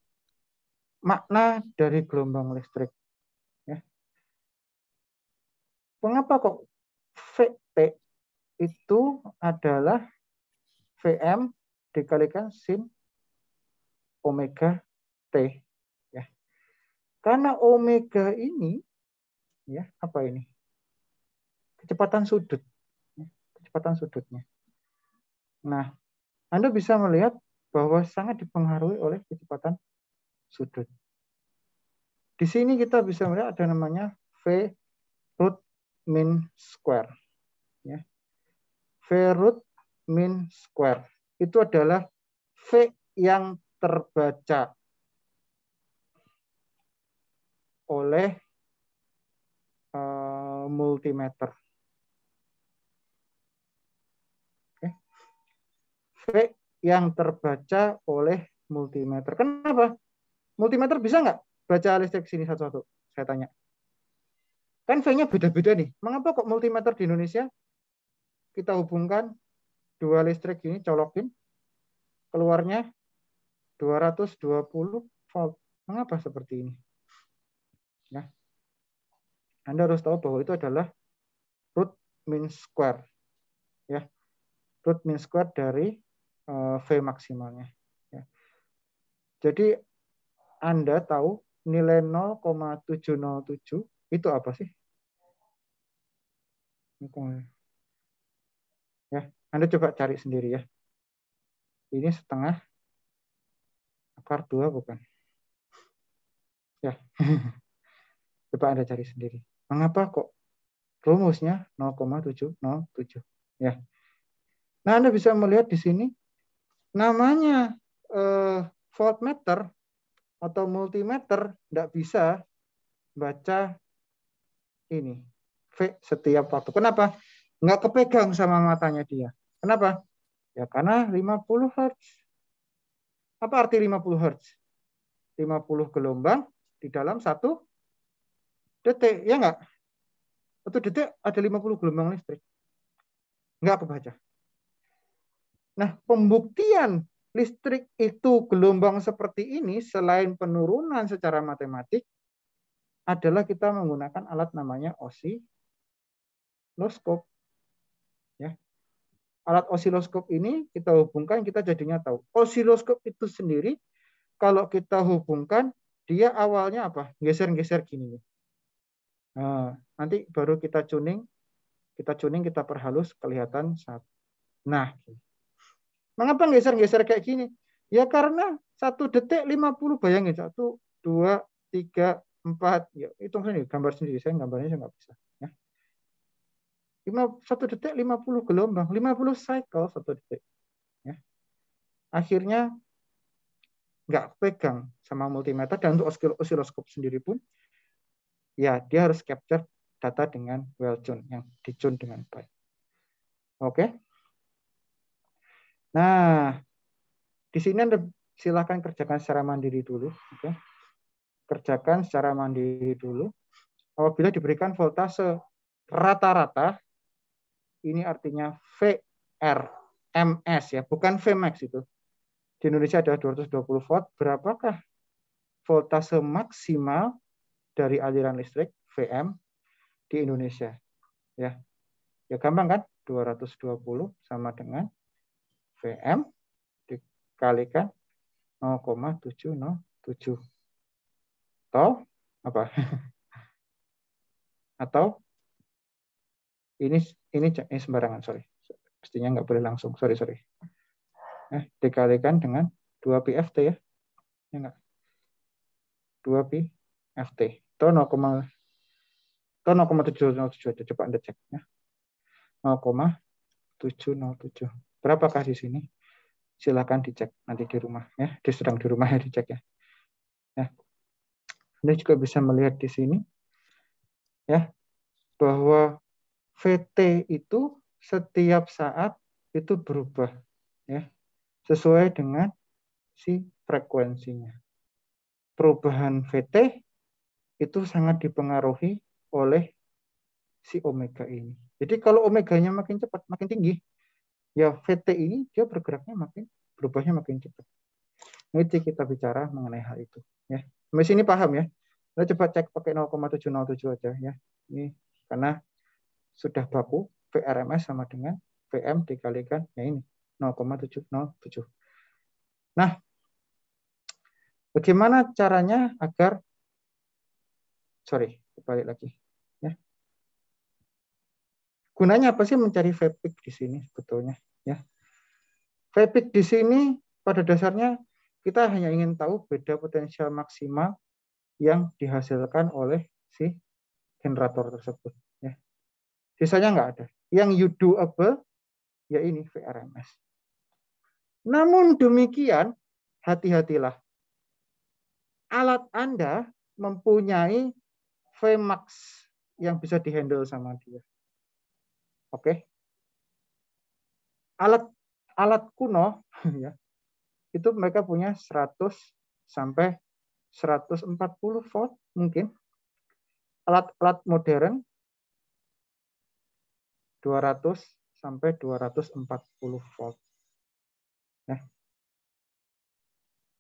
makna dari gelombang listrik, ya. Mengapa kok VT itu adalah VM dikalikan sin omega T, ya. Karena omega ini, ya, apa ini? Kecepatan sudut, ya, kecepatan sudutnya. Nah, Anda bisa melihat bahwa sangat dipengaruhi oleh kecepatan sudut. Di sini kita bisa melihat ada namanya V root mean square, ya. V root mean square itu adalah V yang terbaca oleh multimeter. Okay. V yang terbaca oleh multimeter. Kenapa? Multimeter bisa nggak baca listrik sini satu-satu? Saya tanya. Kan V-nya beda-beda nih. Mengapa kok multimeter di Indonesia kita hubungkan dua listrik ini, colokin, keluarnya 220 volt. Mengapa seperti ini? Ya. Anda harus tahu bahwa itu adalah root mean square. Ya. Root mean square dari V maksimalnya. Ya. Jadi Anda tahu nilai 0,707 itu apa sih? Ya, Anda coba cari sendiri ya. Ini setengah akar 2 bukan? Ya. Coba Anda cari sendiri. Mengapa kok rumusnya 0,707? Ya. Nah, Anda bisa melihat di sini namanya voltmeter atau multimeter tidak bisa baca ini V setiap waktu. Kenapa? Nggak kepegang sama matanya dia. Kenapa? Ya karena 50 Hz. Apa arti 50 Hz? 50 gelombang di dalam 1 detik. Ya nggak? 1 detik ada 50 gelombang listrik. Nggak kebaca. Nah, pembuktian listrik itu gelombang seperti ini selain penurunan secara matematik adalah kita menggunakan alat namanya osiloskop. Ya. Alat osiloskop ini kita hubungkan, kita jadinya tahu. Osiloskop itu sendiri kalau kita hubungkan dia awalnya apa? Geser-geser gini. Nah, nanti baru kita tuning, kita perhalus kelihatan satu. Nah, mengapa geser-geser kayak gini? Ya karena 1 detik 50, bayangin 1, 2, 3, 4. Ya, hitung sendiri, gambar sendiri. Saya gambarnya saya nggak bisa. Ya. 1 detik 50 gelombang, 50 cycle 1 detik. Ya. Akhirnya nggak pegang sama multimeter, dan untuk osiloskop sendiri pun, ya dia harus capture data dengan well tune, yang di-tune dengan baik. Oke. Nah, di sini Anda silakan kerjakan secara mandiri dulu. Oke. Kerjakan secara mandiri dulu. Apabila diberikan voltase rata-rata, ini artinya VRMS ya, bukan Vmax itu. Di Indonesia ada 220 volt. Berapakah voltase maksimal dari aliran listrik VM di Indonesia? Ya, ya gampang kan? 220 sama dengan VM dikalikan 0,707. Atau apa? Atau ini sembarangan, sorry. Pastinya nggak boleh langsung, sorry. Dikalikan dengan 2 PFT ya. Ya enggak? 2 PFT. Atau 0,707 aja, coba Anda cek ya. 0,707. Berapakah di sini? Silakan dicek nanti di rumah ya. Sedang di rumah ya, dicek ya. Ya. Anda juga bisa melihat di sini ya bahwa VT itu setiap saat itu berubah ya sesuai dengan si frekuensinya. Perubahan VT itu sangat dipengaruhi oleh si omega ini. Jadi kalau omeganya makin cepat, makin tinggi, ya VT ini dia berubahnya makin cepat. Nanti kita bicara mengenai hal itu ya. Sampai sini paham ya? Kita coba cek pakai 0,707 aja ya. Ini karena sudah baku VRMS sama dengan VM dikalikan ya ini 0,707. Nah, bagaimana caranya agar balik lagi ya. Gunanya apa sih mencari V-peak di sini sebetulnya ya? V-peak di sini pada dasarnya kita hanya ingin tahu beda potensial maksimal yang dihasilkan oleh si generator tersebut ya. Sisanya nggak ada. Yang doable ya ini VRMS. Namun demikian, hati-hatilah. Alat Anda mempunyai Vmax yang bisa dihandle sama dia. Oke. Alat kuno ya. itu mereka punya 100 sampai 140 volt mungkin. Alat-alat modern 200 sampai 240 volt. Ya.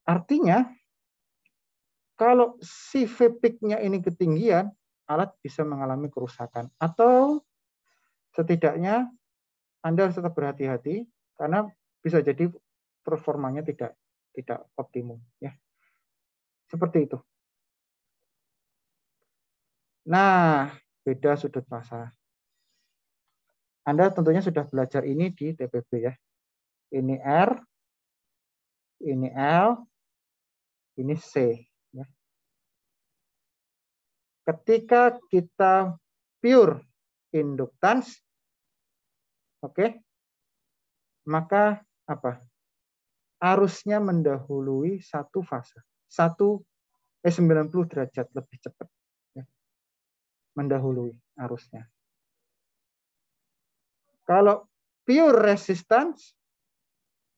Artinya kalau si V-peak-nya ini ketinggian, alat bisa mengalami kerusakan. Atau setidaknya Anda harus tetap berhati-hati karena bisa jadi performanya tidak optimum. Ya. Seperti itu. Nah, beda sudut fasa. Anda tentunya sudah belajar ini di TPB ya. Ini R, ini L, ini C. Ya. Ketika kita pure inductance, oke, maka apa? Arusnya mendahului satu fase. 90 derajat lebih cepat. Ya. Mendahului arusnya. Kalau pure resistance,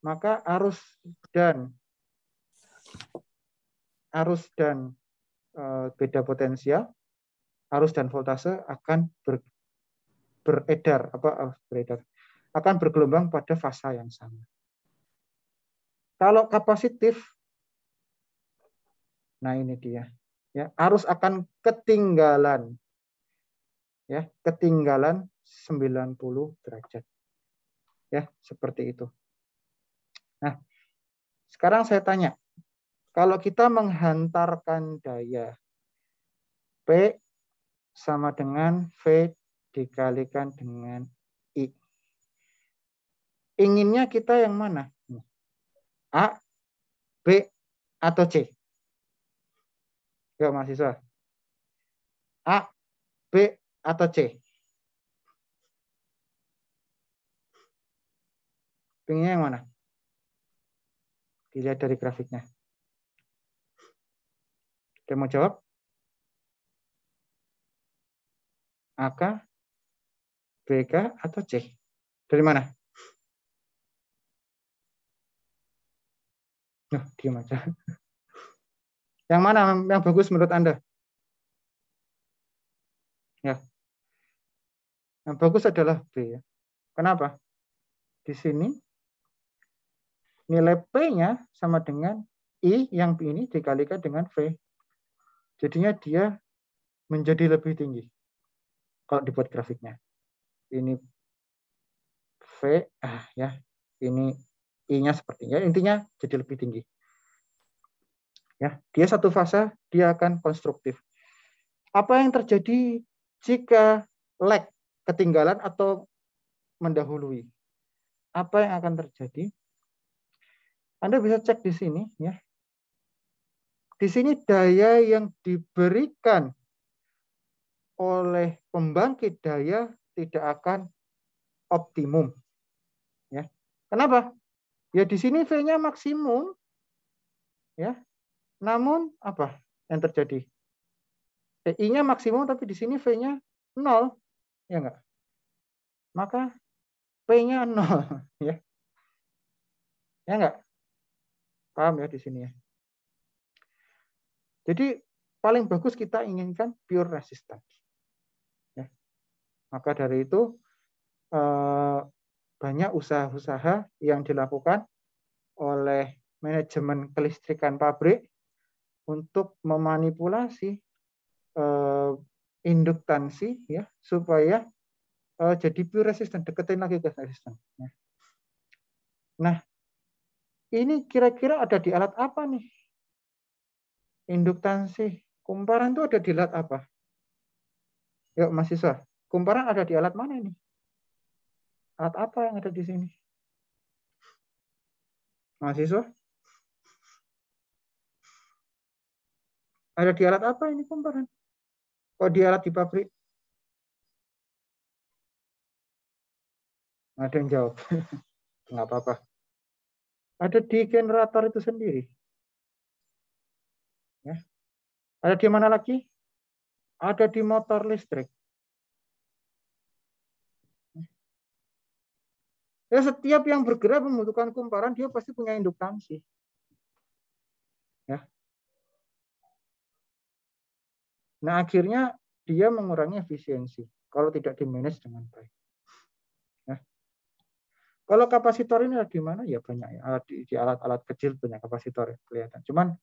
maka arus dan beda potensial, arus dan voltase akan beredar, akan bergelombang pada fasa yang sama. Kalau kapasitif, nah ini dia, ya, arus akan ketinggalan, ya, ketinggalan 90 derajat, ya, seperti itu. Nah, sekarang saya tanya, kalau kita menghantarkan daya P sama dengan V dikalikan dengan I. Inginnya kita yang mana? A, B, atau C? Ya, mahasiswa. A, B, atau C? Inginnya yang mana? Dilihat dari grafiknya. Ada mau jawab? AK, BK, atau C? Dari mana? Diam aja. Yang mana yang bagus menurut Anda? Ya. Yang bagus adalah B. Ya. Kenapa? Di sini nilai P-nya sama dengan I yang ini dikalikan dengan V. Jadinya dia menjadi lebih tinggi. Kalau dibuat grafiknya. Ini V, ya. Ini I-nya sepertinya. Intinya jadi lebih tinggi. Ya, dia satu fase, dia akan konstruktif. Apa yang terjadi jika lag, ketinggalan atau mendahului? Apa yang akan terjadi? Anda bisa cek di sini, ya. Di sini daya yang diberikan oleh pembangkit daya tidak akan optimum. Ya. Kenapa? Ya di sini V-nya maksimum. Ya. Namun apa yang terjadi? I-nya maksimum tapi di sini V-nya 0. Ya enggak? Maka P-nya 0, ya. Ya enggak? Paham ya di sini ya. Jadi paling bagus kita inginkan pure resistance. Ya. Maka dari itu banyak usaha-usaha yang dilakukan oleh manajemen kelistrikan pabrik untuk memanipulasi induktansi ya supaya jadi pure resistant, deketin lagi ke resistant. Ya. Nah, ini kira-kira ada di alat apa nih? Induktansi kumparan itu ada di alat apa? Yuk mahasiswa, kumparan ada di alat mana ini? Alat apa yang ada di sini? Mahasiswa? Ada di alat apa ini kumparan? Oh, di alat di pabrik? Ada yang jawab. Nggak apa-apa. Ada di generator itu sendiri. Ya. Ada di mana lagi? Ada di motor listrik. Ya, setiap yang bergerak membutuhkan kumparan, dia pasti punya induktansi. Nah, akhirnya dia mengurangi efisiensi kalau tidak di-manage dengan baik. Ya. Kalau kapasitor ini ada di mana? Ya banyak ya. Di alat-alat kecil banyak kapasitor ya, kelihatan. Cuman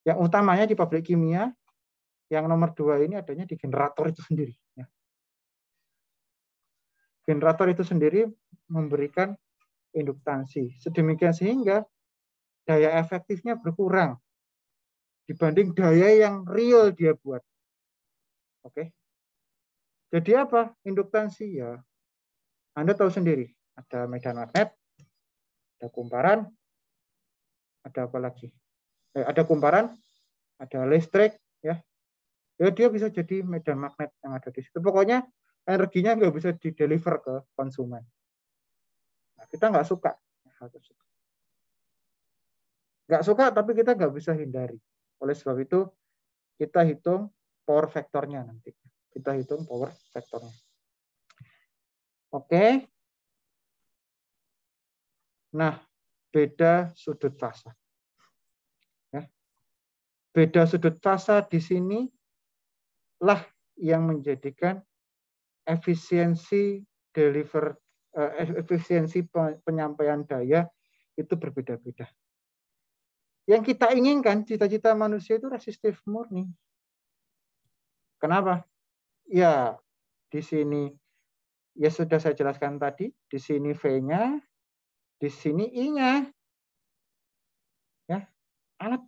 yang utamanya di pabrik kimia, yang nomor 2 ini adanya di generator itu sendiri. Ya. Generator itu sendiri memberikan induktansi. Sedemikian sehingga daya efektifnya berkurang dibanding daya yang real dia buat. Oke. Jadi apa? Induktansi ya. Anda tahu sendiri. Ada medan magnet, ada kumparan, ada apa lagi? Ada kumparan, ada listrik, ya. Ya dia bisa jadi medan magnet yang ada di situ. Pokoknya energinya nggak bisa dideliver ke konsumen. Nah, kita nggak suka hal tersebut. Nggak suka, tapi kita nggak bisa hindari. Oleh sebab itu, kita hitung power faktornya nanti. Kita hitung power faktornya. Oke. Nah, beda sudut fasa. Ya. Beda sudut fasa di sini lah yang menjadikan efisiensi efisiensi penyampaian daya itu berbeda-beda. Yang kita inginkan, cita-cita manusia itu resistif murni. Kenapa? Ya, di sini ya sudah saya jelaskan tadi, di sini V-nya, di sini I-nya. Ya, alat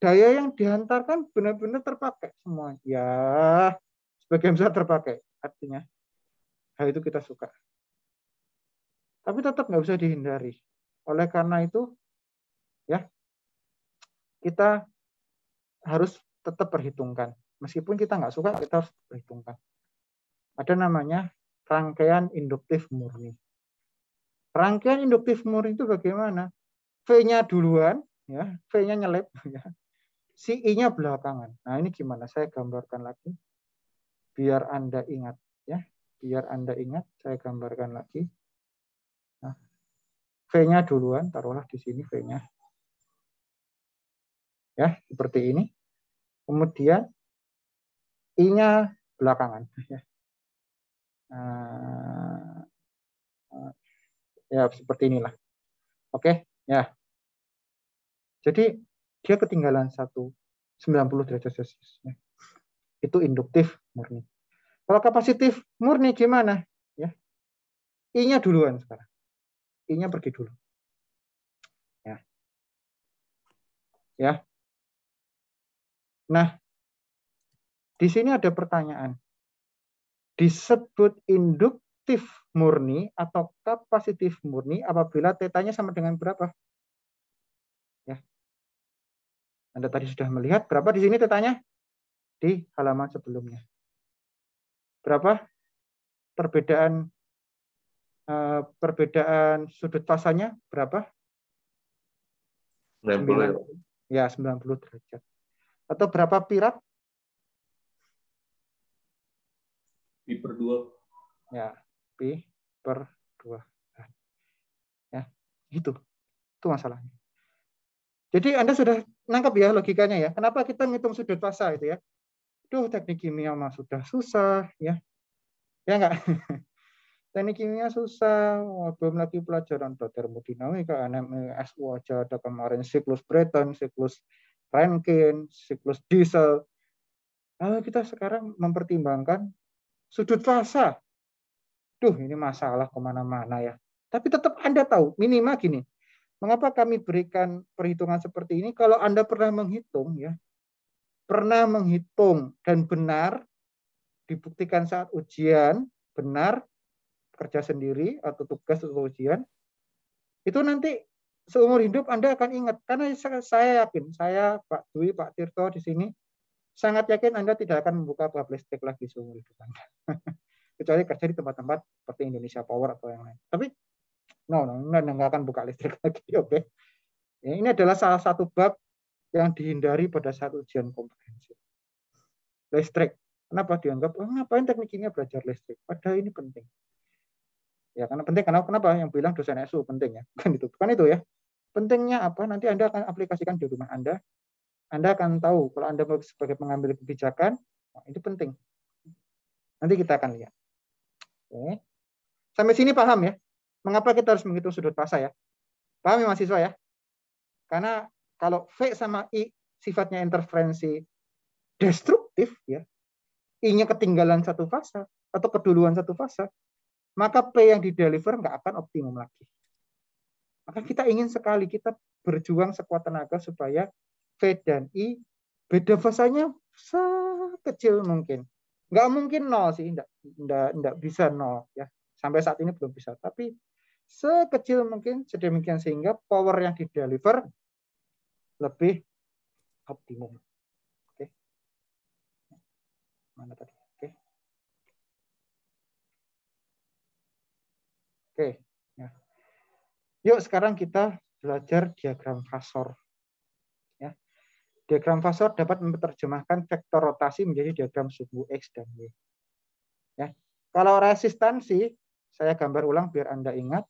daya yang dihantarkan benar-benar terpakai semua. Ya, sebagian besar terpakai. Artinya, hal itu kita suka. Tapi tetap nggak bisa dihindari. Oleh karena itu, ya, kita harus tetap perhitungkan. Meskipun kita nggak suka, kita harus perhitungkan. Ada namanya rangkaian induktif murni. Rangkaian induktif murni itu bagaimana? V-nya duluan, ya, V-nya nyelip, ya. Si I-nya belakangan. Nah, ini gimana? Saya gambarkan lagi. Biar Anda ingat, ya. Biar Anda ingat, saya gambarkan lagi. Nah, V-nya duluan, taruhlah di sini V-nya. Ya, seperti ini. Kemudian I-nya belakangan. Ya, seperti inilah. Oke, ya. Jadi dia ketinggalan 90 derajat Celcius. Ya. Itu induktif murni. Kalau kapasitif murni gimana? Ya, I-nya duluan sekarang. I-nya pergi dulu. Ya. Ya. Nah, di sini ada pertanyaan. Disebut induktif murni atau kapasitif murni apabila tetanya sama dengan berapa? Ya. Anda tadi sudah melihat berapa di sini tetanya? Di halaman sebelumnya. Berapa perbedaan sudut fasanya berapa? 90. Ya, 90 derajat. Atau berapa pirat? Pi per 2. Ya, Pi per 2. Ya, itu masalahnya. Jadi Anda sudah nangkap ya logikanya ya. Kenapa kita ngitung sudut fasa itu ya? Duh, teknik kimia mah sudah susah ya. Ya enggak? Teknik kimia susah, belum lagi pelajaran termodinamika, SU aja ada kemarin siklus Brayton, siklus Rankine, siklus Diesel. Lalu kita sekarang mempertimbangkan sudut fasa. Duh, ini masalah kemana-mana ya. Tapi tetap Anda tahu, minimal gini, mengapa kami berikan perhitungan seperti ini? Kalau Anda pernah menghitung ya, pernah menghitung dan benar, dibuktikan saat ujian, benar, kerja sendiri atau tugas atau ujian, itu nanti seumur hidup Anda akan ingat. Karena saya yakin, saya, Pak Dwi, Pak Tirto di sini, sangat yakin Anda tidak akan membuka bab listrik lagi seumur hidup Anda. Kecuali kerja di tempat-tempat seperti Indonesia Power atau yang lain. Tapi nggak akan buka listrik lagi. Oke. Ya, ini adalah salah satu bab yang dihindari pada saat ujian komprehensif. Listrik. Kenapa dianggap, ngapain teknik kimia belajar listrik? Padahal ini penting. Ya, karena penting. Kenapa? Yang bilang dosen SU penting ya. Bukan itu ya. Pentingnya apa? Nanti Anda akan aplikasikan di rumah Anda. Anda akan tahu kalau Anda sebagai pengambil kebijakan, Nah, itu penting. Nanti kita akan lihat. Oke. Sampai sini paham ya? Mengapa kita harus menghitung sudut fasa ya? Paham ya mahasiswa ya? Karena kalau V sama I sifatnya interferensi destruktif ya, I-nya ketinggalan satu fasa atau keduluan satu fasa, maka P yang dideliver nggak akan optimum lagi. Maka kita ingin sekali kita berjuang sekuat tenaga supaya V dan I beda fasanya sekecil mungkin. Nggak mungkin nol sih, nggak bisa nol ya. Sampai saat ini belum bisa. Tapi sekecil mungkin, sedemikian sehingga power yang dideliver lebih optimum. Oke. Mana tadi? Oke. Oke. Ya. Yuk sekarang kita belajar diagram fasor. Ya. Diagram fasor dapat menerjemahkan vektor rotasi menjadi diagram sumbu X dan Y. Ya. Kalau resistansi, saya gambar ulang biar Anda ingat.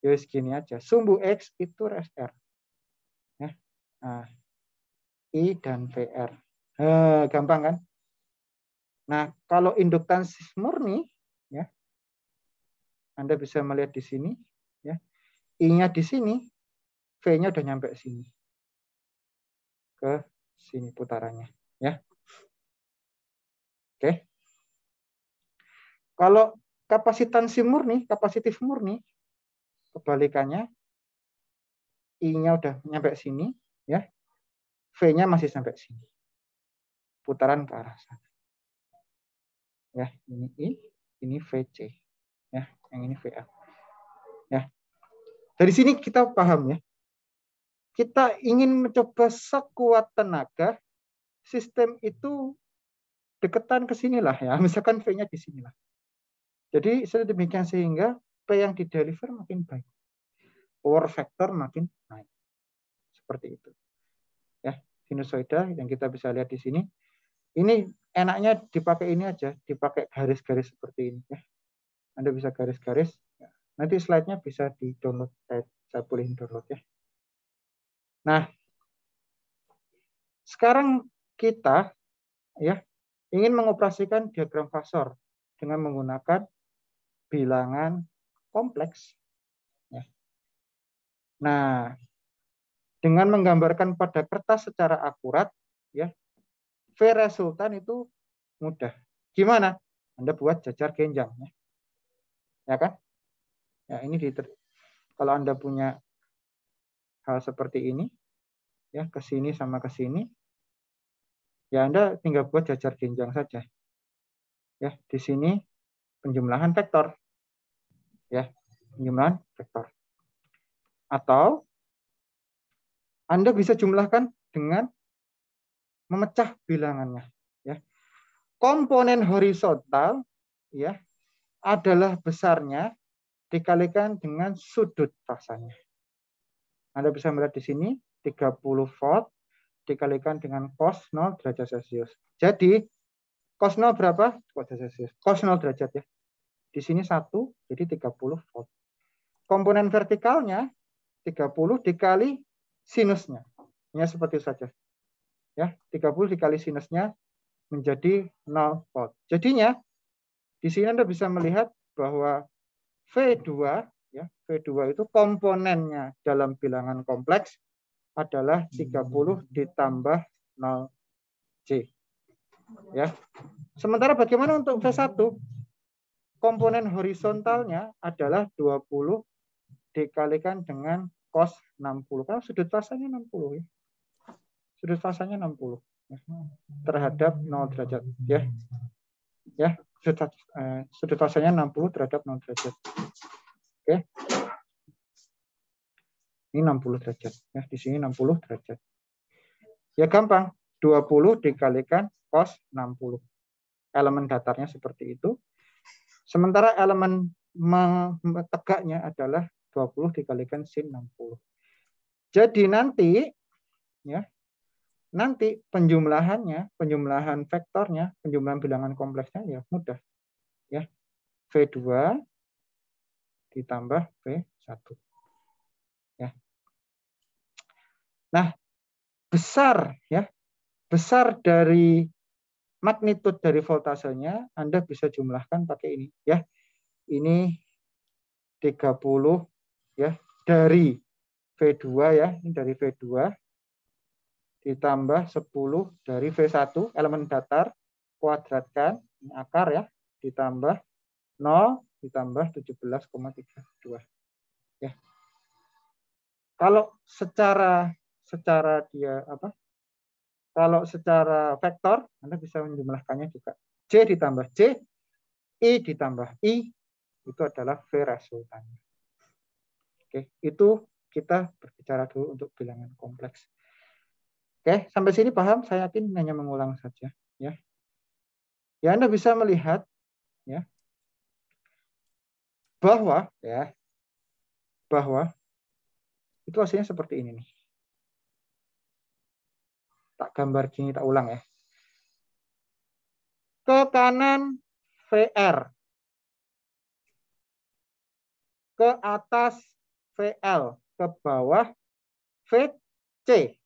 Ya segini aja. Sumbu X itu res R. Ya. Nah, I dan VR. Gampang kan? Nah, kalau induktansi murni, ya, Anda bisa melihat di sini, ya, I-nya di sini, V-nya udah nyampe sini. Ke sini putarannya. Ya. Oke. Kalau kapasitansi murni, kapasitif murni, kebalikannya, I-nya udah nyampe sini, ya, V-nya masih sampai sini. Putaran ke arah sana. Ya, ini I, ini VC. Ya, yang ini VA. Ya. Dari sini kita paham ya. Kita ingin mencoba sekuat tenaga, sistem itu deketan ke sinilah ya. Misalkan V-nya di sinilah. Jadi sedemikian sehingga P yang dideliver makin baik. Power factor makin naik. Seperti itu. Ya, sinusoida yang kita bisa lihat di sini. Ini enaknya dipakai ini aja, dipakai garis-garis seperti ini ya. Anda bisa garis-garis. Nanti slide-nya bisa di-download. Saya bolehin download ya. Nah, sekarang kita ya ingin mengoperasikan diagram fasor dengan menggunakan bilangan kompleks. Ya. Nah, dengan menggambarkan pada kertas secara akurat, ya, V resultan itu mudah. Gimana? Anda buat jajar genjang, ya kan? Ya ini kalau Anda punya hal seperti ini, ya ke sini sama ke sini, ya Anda tinggal buat jajar genjang saja. Ya di sini penjumlahan vektor, ya penjumlahan vektor. Atau Anda bisa jumlahkan dengan memecah bilangannya. Ya. Komponen horizontal ya adalah besarnya dikalikan dengan sudut fasanya. Anda bisa melihat di sini 30 volt dikalikan dengan cos 0 derajat Celcius. Jadi cos 0 berapa? Cos 0 derajat ya. Di sini 1 jadi 30 volt. Komponen vertikalnya 30 dikali sinusnya. Ya seperti itu saja. Ya, 30 dikali sinusnya menjadi 0 volt. Jadinya di sini Anda bisa melihat bahwa V2 ya, V2 itu komponennya dalam bilangan kompleks adalah 30 ditambah 0C. Ya. Sementara bagaimana untuk V1? Komponen horizontalnya adalah 20 dikalikan dengan cos 60. Karena sudut fasanya 60 ya. Sudut fasanya 60 ya. Terhadap 0 derajat ya. Ya, sudut fasanya 60 terhadap 0 derajat. Oke. Ini 60 derajat ya, di sini 60 derajat. Ya gampang, 20 dikalikan cos 60. Elemen datarnya seperti itu. Sementara elemen tegaknya adalah 20 dikalikan sin 60. Jadi nanti ya, nanti penjumlahannya, penjumlahan vektornya, penjumlahan bilangan kompleksnya ya mudah. Ya. V2 ditambah V1. Ya. Nah, besar ya. Besar dari Magnitude dari voltasenya Anda bisa jumlahkan pakai ini ya. Ini 30 ya dari V2 ya, ini dari V2 ditambah 10 dari V1 elemen datar kuadratkan ini akar ya, ditambah 0 ditambah 17,32 ya. Kalau secara dia apa? Kalau secara vektor Anda bisa menjumlahkannya juga. J ditambah J, I ditambah I itu adalah V resultannya. Oke, itu kita berbicara dulu untuk bilangan kompleks. Oke, sampai sini paham? Saya yakin hanya mengulang saja ya. Ya Anda bisa melihat ya bahwa itu hasilnya seperti ini nih. Tak gambar gini, tak ulang ya. Ke kanan VR. Ke atas VL. Ke bawah VC.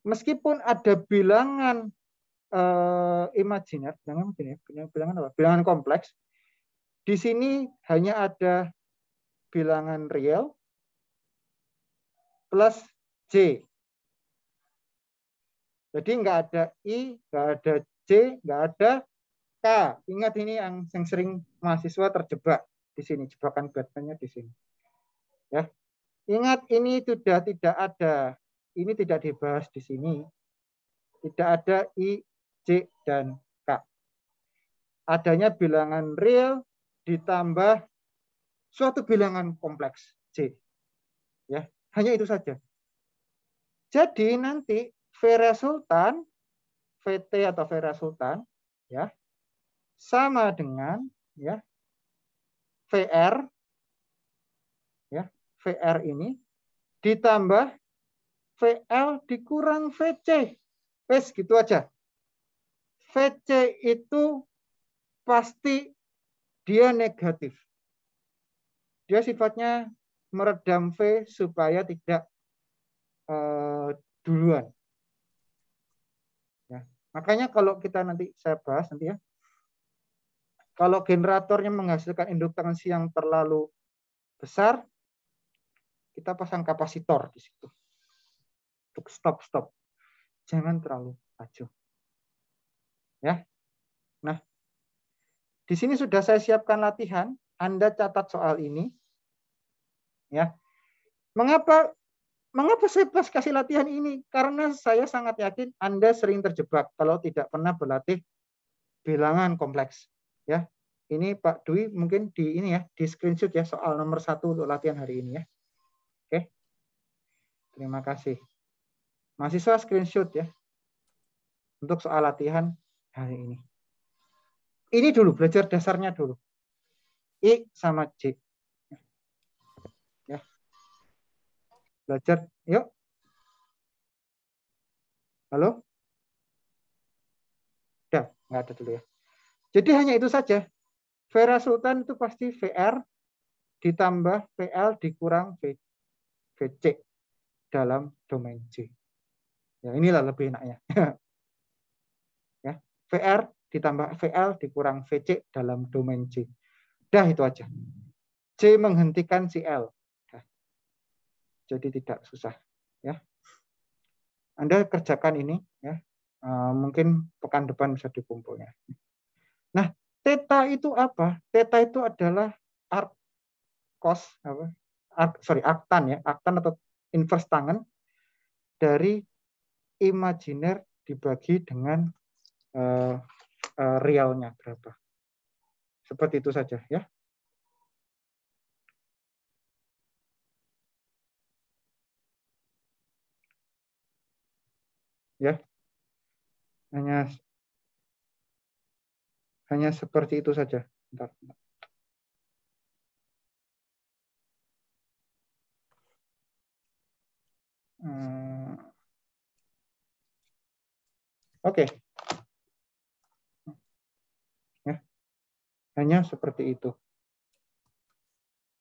Meskipun ada bilangan imajiner, bilangan apa? Bilangan kompleks. Di sini hanya ada bilangan real plus J. Jadi nggak ada I, nggak ada J, nggak ada K. Ingat ini yang sering mahasiswa terjebak di sini, jebakan Batman-nya di sini. Ya, ingat ini sudah tidak ada, ini tidak dibahas di sini. Tidak ada I, J, dan K. Adanya bilangan real ditambah suatu bilangan kompleks J. Ya, hanya itu saja. Jadi nanti V resultan, VT atau V resultan, ya, sama dengan ya VR, ya VR ini ditambah VL dikurang VC, wes gitu aja. VC itu pasti dia negatif. Dia sifatnya meredam V supaya tidak duluan. Ya. Makanya kalau kita nanti saya bahas nanti ya, kalau generatornya menghasilkan induktansi yang terlalu besar, kita pasang kapasitor di situ untuk stop. Jangan terlalu laju. Ya. Nah, di sini sudah saya siapkan latihan. Anda catat soal ini. Ya. Mengapa saya pas kasih latihan ini? Karena saya sangat yakin Anda sering terjebak kalau tidak pernah berlatih bilangan kompleks. Ya, ini Pak Dwi mungkin di ini ya, di screenshot ya soal nomor 1 untuk latihan hari ini ya. Oke, terima kasih. Mahasiswa screenshot ya untuk soal latihan hari ini. Ini dulu belajar dasarnya dulu. I sama J. Ya. Belajar, yuk. Halo? Udah, nggak ada dulu ya. Jadi hanya itu saja. V resultan itu pasti VR ditambah VL dikurang VC dalam domain J. Ya, inilah lebih enaknya. Ya, VR ditambah VL dikurang VC dalam domain J. Dah itu aja. J menghentikan CL. Dah. Jadi tidak susah. Ya. Anda kerjakan ini ya. Mungkin pekan depan bisa dikumpulnya. Nah, theta itu apa? Theta itu adalah arc cos arctan ya, arctan atau inverse tangen dari imajiner dibagi dengan realnya berapa. Seperti itu saja ya. Ya. Hanya seperti itu saja. Bentar. Oke. Ya. Hanya seperti itu.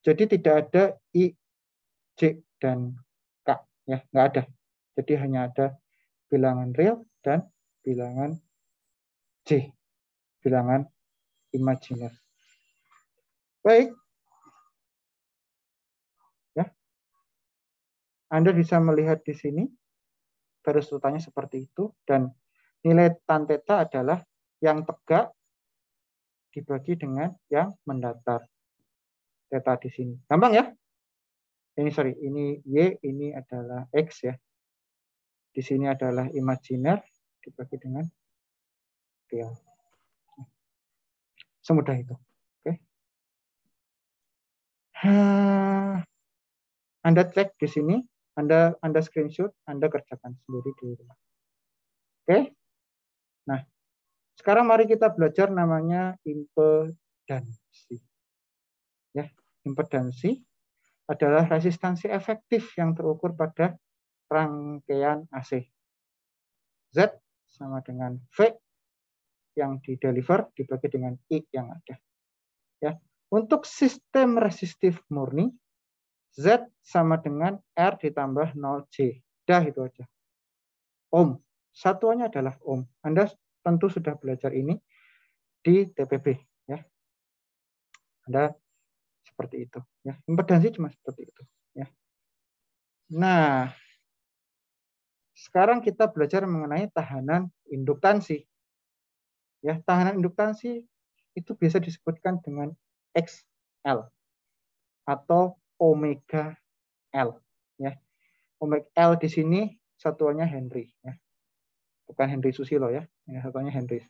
Jadi tidak ada I, J, dan K. Ya, nggak ada. Jadi hanya ada bilangan real dan bilangan J, bilangan imajiner. Baik. Ya. Anda bisa melihat di sini garis urutannya seperti itu, dan nilai tan theta adalah yang tegak dibagi dengan yang mendatar. Theta di sini. Gampang ya? Ini Y, ini adalah X ya. Di sini adalah imajiner dibagi dengan real. Semudah itu. Oke. Anda cek di sini, Anda screenshot, Anda kerjakan sendiri di rumah. Oke. Nah, sekarang mari kita belajar namanya impedansi. Ya, impedansi adalah resistansi efektif yang terukur pada rangkaian AC. Z sama dengan V yang di-deliver dibagi dengan I yang ada. Ya. Untuk sistem resistif murni, Z sama dengan R ditambah 0J. Dah itu aja. Ohm. Satuannya adalah ohm. Anda tentu sudah belajar ini di TPB. Ya. Anda seperti itu. Ya. Impedansi cuma seperti itu. Ya. Nah, sekarang kita belajar mengenai tahanan induktansi. Ya, tahanan induktansi itu biasa disebutkan dengan XL atau omega L. Ya, omega L di sini satuannya Henry. Ya, bukan Henry Susilo ya. Ini satuannya Henry.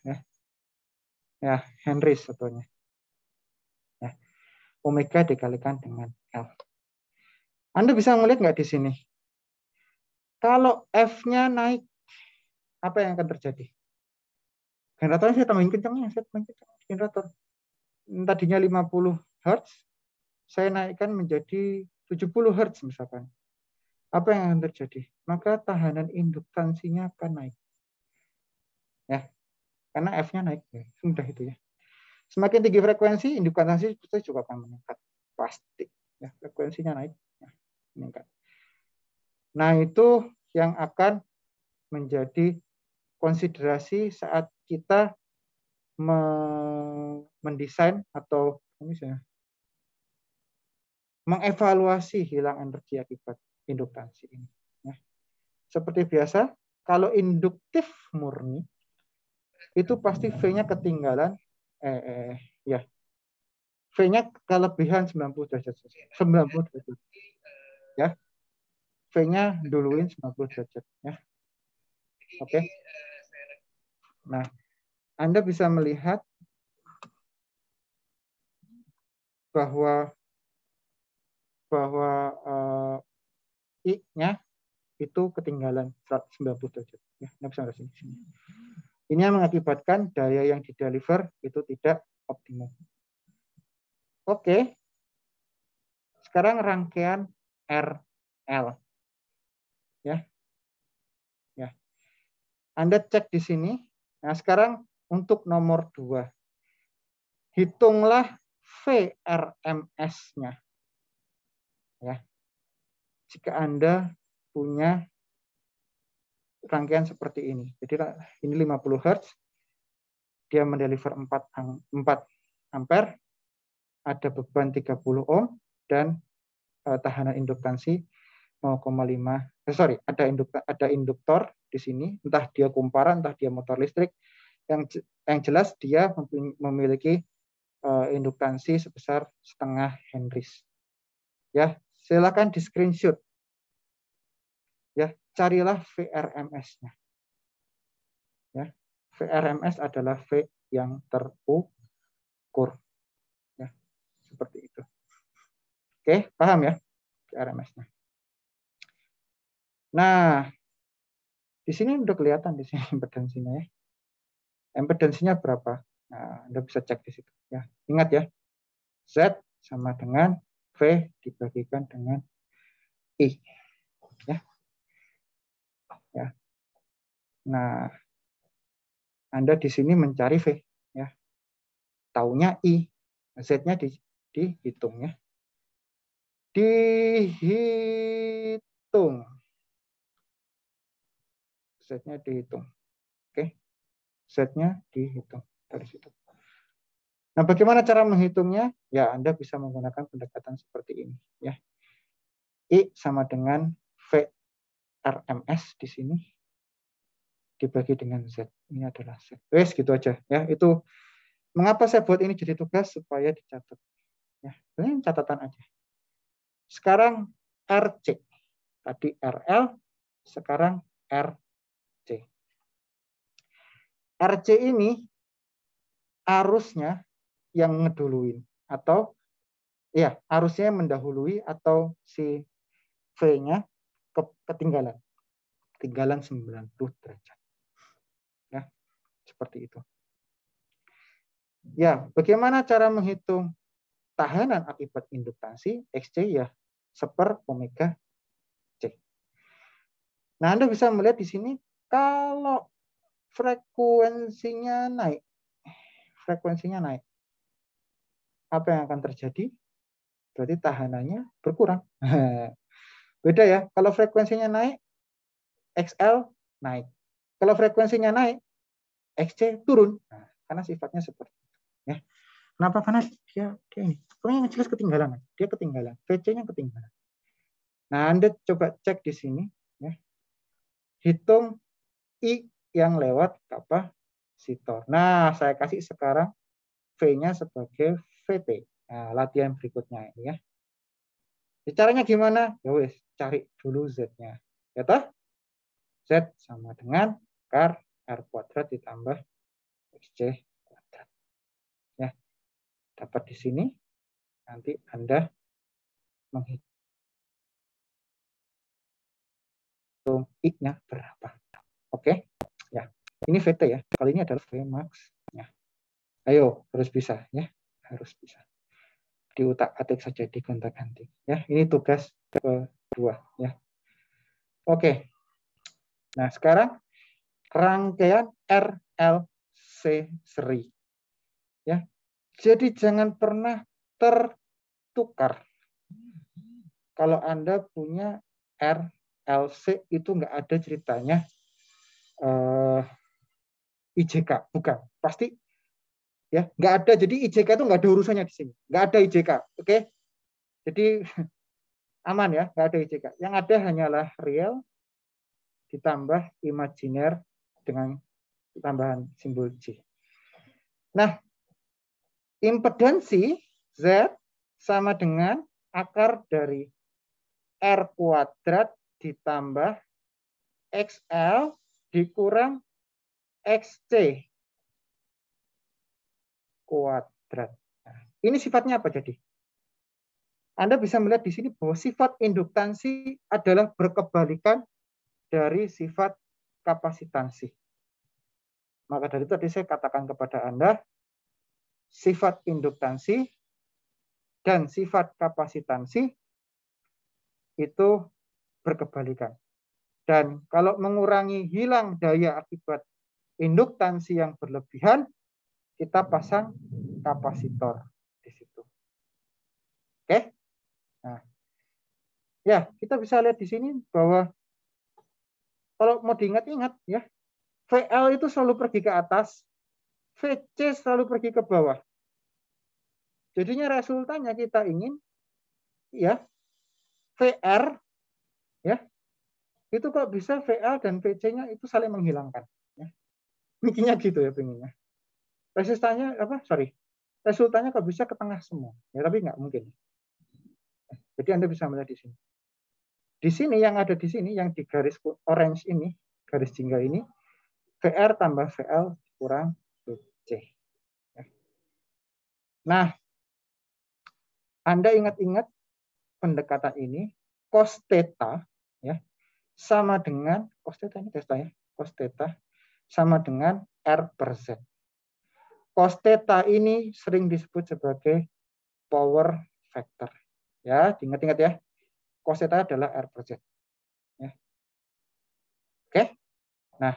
Ya, Henry satuannya. Ya, omega dikalikan dengan L. Anda bisa melihat nggak di sini? Kalau F-nya naik, apa yang akan terjadi? Generatornya saya tambahin kencangnya, saya tambahin kencang generator. Tadinya 50 Hz, saya naikkan menjadi 70 Hz misalkan. Apa yang akan terjadi? Maka tahanan induktansinya akan naik. Ya, karena F-nya naik. Ya, mudah itu ya. Semakin tinggi frekuensi, induktansi juga akan meningkat. Pasti. Ya, frekuensinya naik. Ya, meningkat. Nah, itu yang akan menjadi konsiderasi saat kita mendesain atau misalnya mengevaluasi hilang energi akibat induktansi ini. Ya. Seperti biasa, kalau induktif murni itu pasti V-nya ketinggalan, ya, V-nya kelebihan 90 derajat. 90 derajat. Ya. V-nya duluin 90 derajat. Ya. Oke. Nah, Anda bisa melihat bahwa I-nya itu ketinggalan 90 derajat. Ya, Anda bisa lihat sini. Ini yang mengakibatkan daya yang dideliver itu tidak optimum. Oke. Sekarang rangkaian RL. Ya. Ya. Anda cek di sini. Nah, sekarang untuk nomor 2. Hitunglah VRMS-nya. Ya. Jika Anda punya rangkaian seperti ini. Jadi ini 50 Hz. Dia mendeliver 4 ampere, ada beban 30 ohm dan tahanan induktansi 0,5. Ada induktor di sini, entah dia kumparan, entah dia motor listrik. Yang jelas dia memiliki induktansi sebesar setengah Henry. Ya, silakan di screenshot. Ya, carilah VRMS-nya. Ya, VRMS adalah V yang terukur. Ya, seperti itu. Oke, paham ya VRMS-nya. Nah, di sini udah kelihatan di sini impedansinya ya. Impedansinya berapa? Nah, Anda bisa cek di situ ya. Ingat ya, Z sama dengan V dibagikan dengan I. Ya. Ya. Nah, Anda di sini mencari V ya. Taunya I. Z-nya dihitung ya. Dihitung. Z-nya dihitung. Oke. Z-nya dihitung dari situ. Nah, bagaimana cara menghitungnya? Ya, Anda bisa menggunakan pendekatan seperti ini. Ya. I sama dengan VRMS di sini dibagi dengan Z. Ini adalah Z. Wes, gitu aja. Ya, itu mengapa saya buat ini jadi tugas supaya dicatat. Ya, ini catatan aja. Sekarang RC. Tadi RL, sekarang RC. RC ini arusnya yang ngeduluin atau ya arusnya mendahului atau si V-nya ketinggalan 90 derajat. Ya, seperti itu. Ya, bagaimana cara menghitung tahanan akibat induktasi XC? Ya, seper omega C. Nah, Anda bisa melihat di sini kalau frekuensinya naik, apa yang akan terjadi? Berarti tahanannya berkurang. Beda ya, kalau frekuensinya naik, XL naik. Kalau frekuensinya naik, XC turun. Nah, karena sifatnya seperti itu. Ya. Kenapa? Karena dia ini. Pokoknya yang jelas ketinggalan. Dia ketinggalan. VC-nya ketinggalan. Nah, Anda coba cek di sini. Ya. Hitung I yang lewat kapasitor. Nah, saya kasih sekarang V-nya sebagai VT. Nah, latihan berikutnya ini ya. Caranya gimana? Ya wes, cari dulu Z-nya. Ya toh? Z sama dengan kar R kuadrat ditambah XC kuadrat. Ya. Dapat di sini. Nanti Anda menghitung I-nya berapa. Oke? Ya. Ini VT ya. Kali ini adalah V max. Ya. Ayo, harus bisa ya. Harus bisa. Diutak-atik saja, digonta-ganti. Ya, ini tugas kedua ya. Oke. Nah, sekarang rangkaian RLC seri. Ya. Jadi jangan pernah tertukar. Kalau Anda punya RLC itu nggak ada ceritanya IJK, bukan. Pasti ya nggak ada. Jadi IJK itu nggak ada urusannya di sini. Nggak ada IJK, oke? Jadi aman ya, nggak ada IJK. Yang ada hanyalah real ditambah imajiner dengan tambahan simbol J. Nah, impedansi Z sama dengan akar dari R kuadrat ditambah XL dikurang XC kuadrat. Nah, ini sifatnya apa jadi? Anda bisa melihat di sini bahwa sifat induktansi adalah berkebalikan dari sifat kapasitansi. Maka dari itu tadi saya katakan kepada Anda, sifat induktansi dan sifat kapasitansi itu berkebalikan. Dan kalau mengurangi hilang daya akibat induktansi yang berlebihan, kita pasang kapasitor di situ. Oke? Nah, ya kita bisa lihat di sini bahwa kalau mau diingat-ingat ya, VL itu selalu pergi ke atas, VC selalu pergi ke bawah. Jadinya resultannya kita ingin ya VR ya itu kok bisa VL dan VC-nya itu saling menghilangkan. Ya. Bikinnya gitu ya pengennya. Resultannya resultannya kok bisa ke tengah semua. Ya tapi nggak mungkin. Jadi Anda bisa melihat di sini. Di sini yang ada di sini yang di garis orange ini, garis jingga ini, VR tambah VL kurang VC. Nah, Anda ingat-ingat pendekatan ini, cos theta ya, sama dengan cos theta ini theta ya, cos theta sama dengan R per Z. Cos theta ini sering disebut sebagai power factor. Ya, diingat-ingat ya. Cos theta adalah R per Z. Ya. Oke. Nah,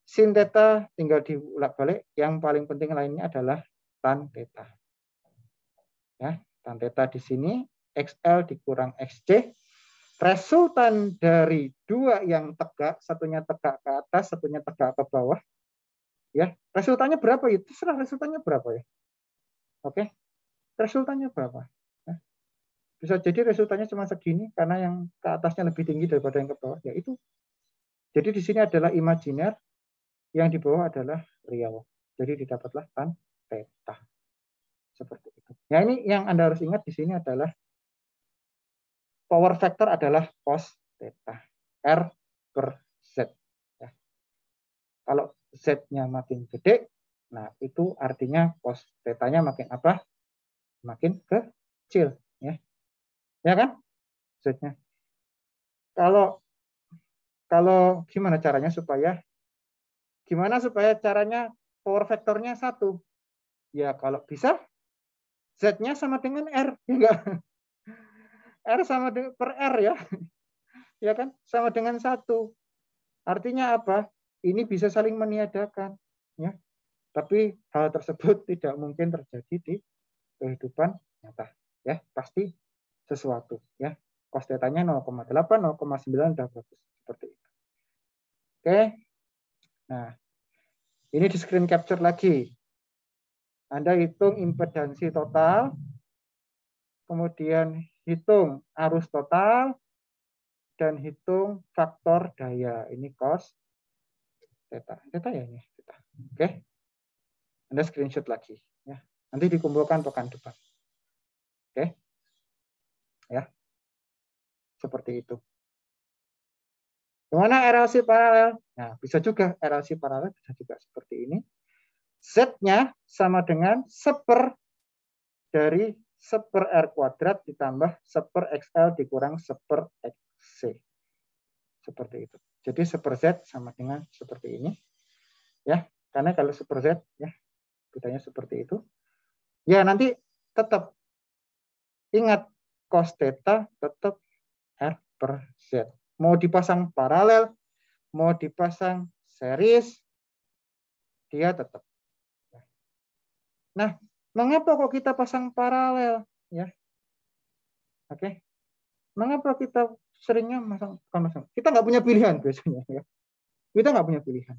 sin theta tinggal diulak-balik. Yang paling penting lainnya adalah tan theta. Ya, tan theta di sini XL dikurang XC. Resultan dari dua yang tegak, satunya tegak ke atas, satunya tegak ke bawah. Ya, resultannya berapa ya? Terserah resultannya berapa ya. Oke. Resultannya berapa? Ya. Bisa jadi resultannya cuma segini karena yang ke atasnya lebih tinggi daripada yang ke bawah. Ya itu. Jadi di sini adalah imajiner, yang di bawah adalah real. Jadi didapatlah tan theta. Seperti itu. Ya ini yang Anda harus ingat di sini adalah power factor adalah cos theta. R per Z. Ya. Kalau Z-nya makin gede, nah itu artinya cos theta-nya makin apa? Makin kecil. Ya kan? Z-nya. Kalau gimana supaya caranya power vektornya 1? Ya kalau bisa Z-nya sama dengan R, ya enggak? R sama dengan per R ya. Ya kan? Sama dengan 1. Artinya apa? Ini bisa saling meniadakan, ya. Tapi hal tersebut tidak mungkin terjadi di kehidupan nyata, ya. Pasti sesuatu, ya. Cos theta-nya 0,8, 0,9 udah bagus seperti itu. Oke. Nah, ini di screen capture lagi. Anda hitung impedansi total, kemudian hitung arus total, dan hitung faktor daya. Ini cos theta. Theta ya ini. Theta. Oke. Anda screenshot lagi. Ya. Nanti dikumpulkan pekan depan. Oke. Ya. Seperti itu. Gimana RLC paralel? Nah, bisa juga RLC paralel bisa juga seperti ini. Z-nya sama dengan 1/, dari 1/R kuadrat ditambah 1/XL dikurang 1/XC. Seperti itu. Jadi 1/Z sama dengan seperti ini. Ya, karena kalau 1/Z ya bedanya seperti itu. Ya, nanti tetap ingat cos theta tetap R per Z. Mau dipasang paralel, mau dipasang series, dia tetap. Nah, mengapa kok kita pasang paralel? Ya, oke. Mengapa kita seringnya masang? Kita nggak punya pilihan biasanya. Ya. Kita nggak punya pilihan.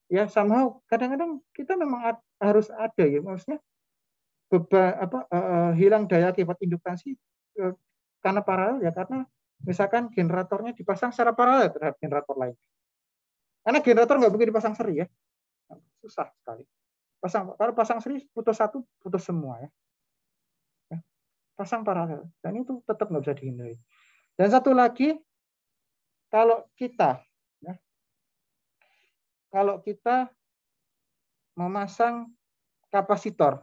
Ya, somehow kadang-kadang kita memang harus ada ya, maksudnya hilang daya akibat induksi karena paralel ya, karena misalkan generatornya dipasang secara paralel terhadap generator lain. Karena generator nggak mungkin dipasang seri ya, susah sekali. Kalau pasang seri putus satu, putus semua ya. Pasang paralel, dan itu tetap nggak bisa dihindari. Dan satu lagi, kalau kita memasang kapasitor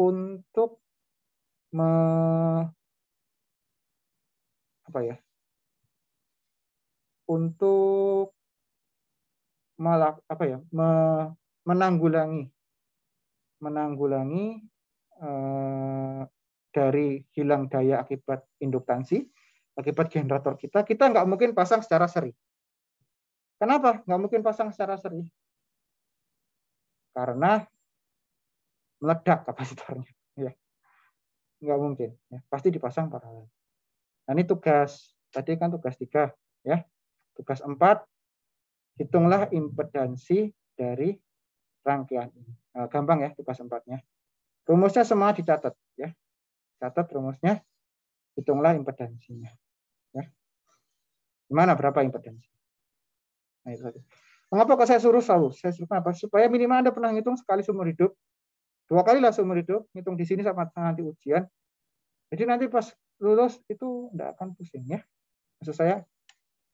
untuk menanggulangi dari hilang daya akibat induktansi, akibat generator kita nggak mungkin pasang secara seri. Kenapa nggak mungkin pasang secara seri? Karena meledak kapasitornya. Ya. Nggak mungkin. Ya. Pasti dipasang paralel. Nah, ini tugas. Tadi kan tugas 3. Ya. Tugas 4, hitunglah impedansi dari rangkaian ini. Nah, gampang ya tugas 4-nya. Rumusnya semua dicatat. Ya. Catat rumusnya, hitunglah impedansinya. Ya. Gimana berapa impedansi? Nah, itu saja. Mengapa kok saya suruh selalu? Saya suruh apa? Supaya minimal Anda pernah ngitung sekali seumur hidup. 2 kali lah seumur hidup, ngitung di sini sama nanti ujian. Jadi nanti pas lulus itu enggak akan pusing ya. Maksud saya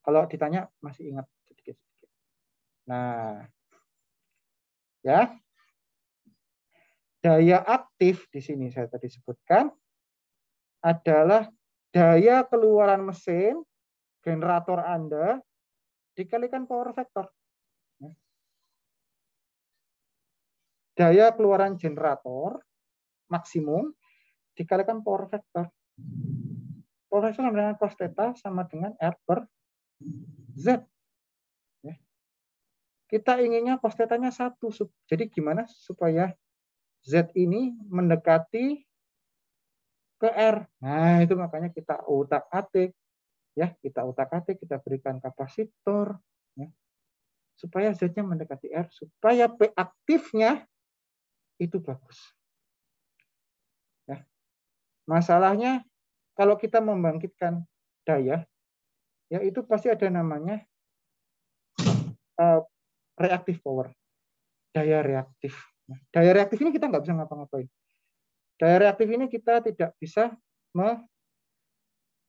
kalau ditanya masih ingat sedikit-sedikit. Nah, ya. Daya aktif di sini saya tadi sebutkan adalah daya keluaran mesin generator Anda dikalikan power factor. Daya keluaran generator maksimum dikalikan power factor. Power factor sama dengan cos theta sama dengan R per Z. Ya. Kita inginnya cos theta-nya 1. Jadi gimana supaya Z ini mendekati ke R? Nah, itu makanya kita utak-atik. Ya, kita utak-atik, kita berikan kapasitor. Ya. supaya Z-nya mendekati R, supaya P aktifnya itu bagus. Ya. Masalahnya kalau kita membangkitkan daya, ya itu pasti ada namanya reactive power, daya reaktif. Nah, daya reaktif ini kita nggak bisa ngapa-ngapain. Daya reaktif ini kita tidak bisa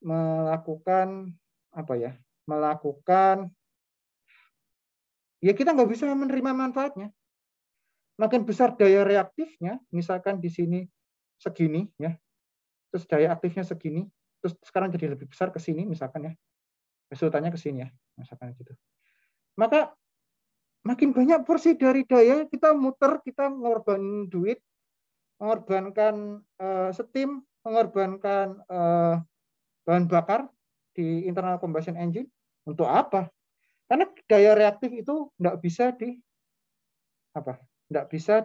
melakukan apa ya? Melakukan ya kita nggak bisa menerima manfaatnya. Makin besar daya reaktifnya, misalkan di sini segini ya, terus daya aktifnya segini, terus sekarang jadi lebih besar ke sini misalkan ya, resultannya ke sini ya, misalkan gitu. Maka makin banyak porsi dari daya kita muter, kita mengorbankan duit, mengorbankan steam, mengorbankan bahan bakar di internal combustion engine untuk apa? Karena daya reaktif itu nggak bisa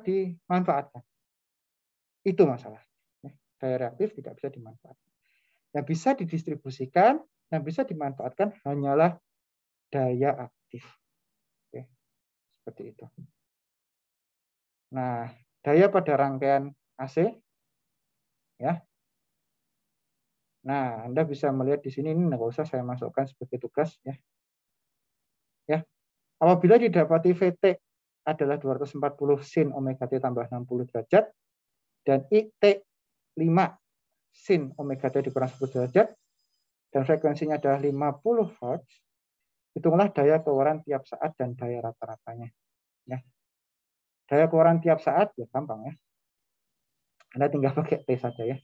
dimanfaatkan. Itu masalah. Daya reaktif tidak bisa dimanfaatkan. Yang bisa didistribusikan, yang bisa dimanfaatkan hanyalah daya aktif. Oke. Seperti itu. Nah, daya pada rangkaian AC, ya. Nah, Anda bisa melihat di sini, ini nggak usah saya masukkan sebagai tugas, ya. Ya, apabila didapati VT adalah 240 sin omega T tambah 60 derajat, dan IT 5 sin omega T dikurang 10 derajat, dan frekuensinya adalah 50 Hz, hitunglah daya keluaran tiap saat dan daya rata-ratanya. Ya. Daya keluaran tiap saat, ya gampang ya. Anda tinggal pakai T saja ya.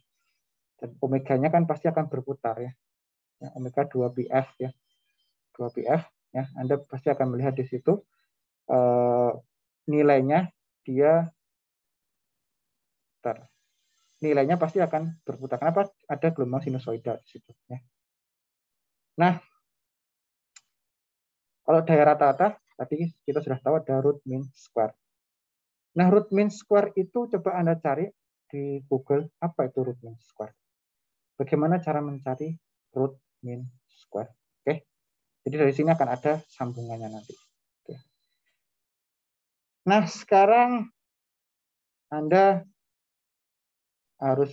Dan omeganya kan pasti akan berputar ya. Omega 2PF ya. 2PF ya. Anda pasti akan melihat di situ nilainya nilainya pasti akan berputar. Kenapa? Ada gelombang sinusoidal di situ ya. Nah, kalau daya rata-rata tadi kita sudah tahu ada root mean square. Nah, root mean square itu coba Anda cari di Google, apa itu root mean square? Bagaimana cara mencari root mean square? Oke. Jadi dari sini akan ada sambungannya nanti. Oke. Nah, sekarang Anda harus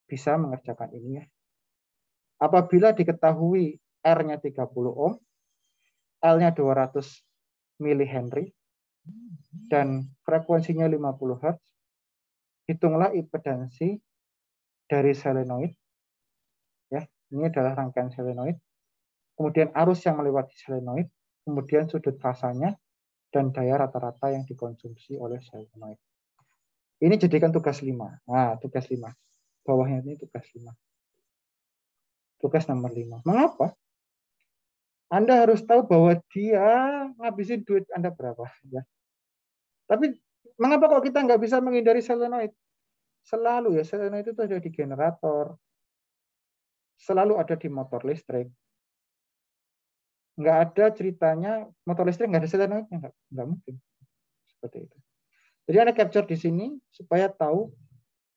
bisa mengerjakan ini ya. Apabila diketahui R-nya 30 ohm, L-nya 200 mH, dan frekuensinya 50 Hz, hitunglah impedansi dari solenoid. Ya, ini adalah rangkaian solenoid. Kemudian arus yang melewati solenoid, kemudian sudut fasanya, dan daya rata-rata yang dikonsumsi oleh solenoid. Ini jadikan tugas 5. Nah, tugas 5. Bawahnya ini tugas 5. Tugas nomor 5. Mengapa? Anda harus tahu bahwa dia ngabisin duit Anda berapa. Ya. Tapi mengapa kok kita nggak bisa menghindari solenoid? Selalu ya, solenoid itu ada di generator. Selalu ada di motor listrik. Nggak ada ceritanya motor listrik nggak ada solenoidnya, nggak mungkin seperti itu. Jadi Anda capture di sini supaya tahu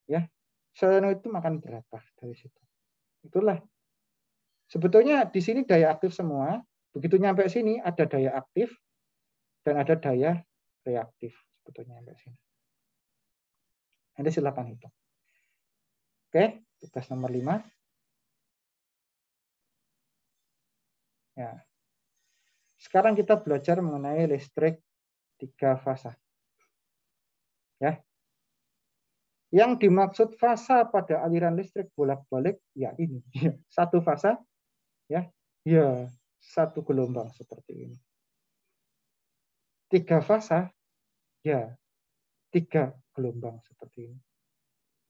ya solenoid itu makan berapa dari situ. Itulah sebetulnya di sini daya aktif semua. Begitu nyampe sini ada daya aktif dan ada daya reaktif sebetulnya sampai sini. Anda silakan hitung. Oke, tugas nomor 5. Ya. Sekarang kita belajar mengenai listrik 3 fasa. Ya. Yang dimaksud fasa pada aliran listrik bolak-balik ya ini. Satu fasa ya. Ya, satu gelombang seperti ini. 3 fasa ya 3 gelombang seperti ini.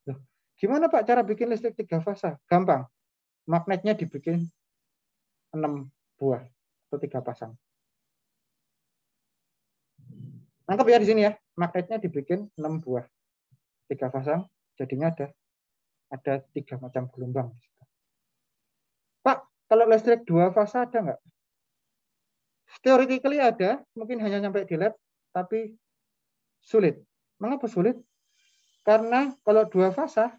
Loh, gimana Pak cara bikin listrik 3 fasa? Gampang. Magnetnya dibikin 6 buah atau 3 pasang. Nangkep ya di sini ya. Magnetnya dibikin 6 buah. 3 pasang, jadinya ada 3 macam gelombang. Pak, kalau listrik 2 fasa ada nggak? Theoretically ada, mungkin hanya sampai di lab, tapi sulit. Mengapa sulit? Karena kalau 2 fasa,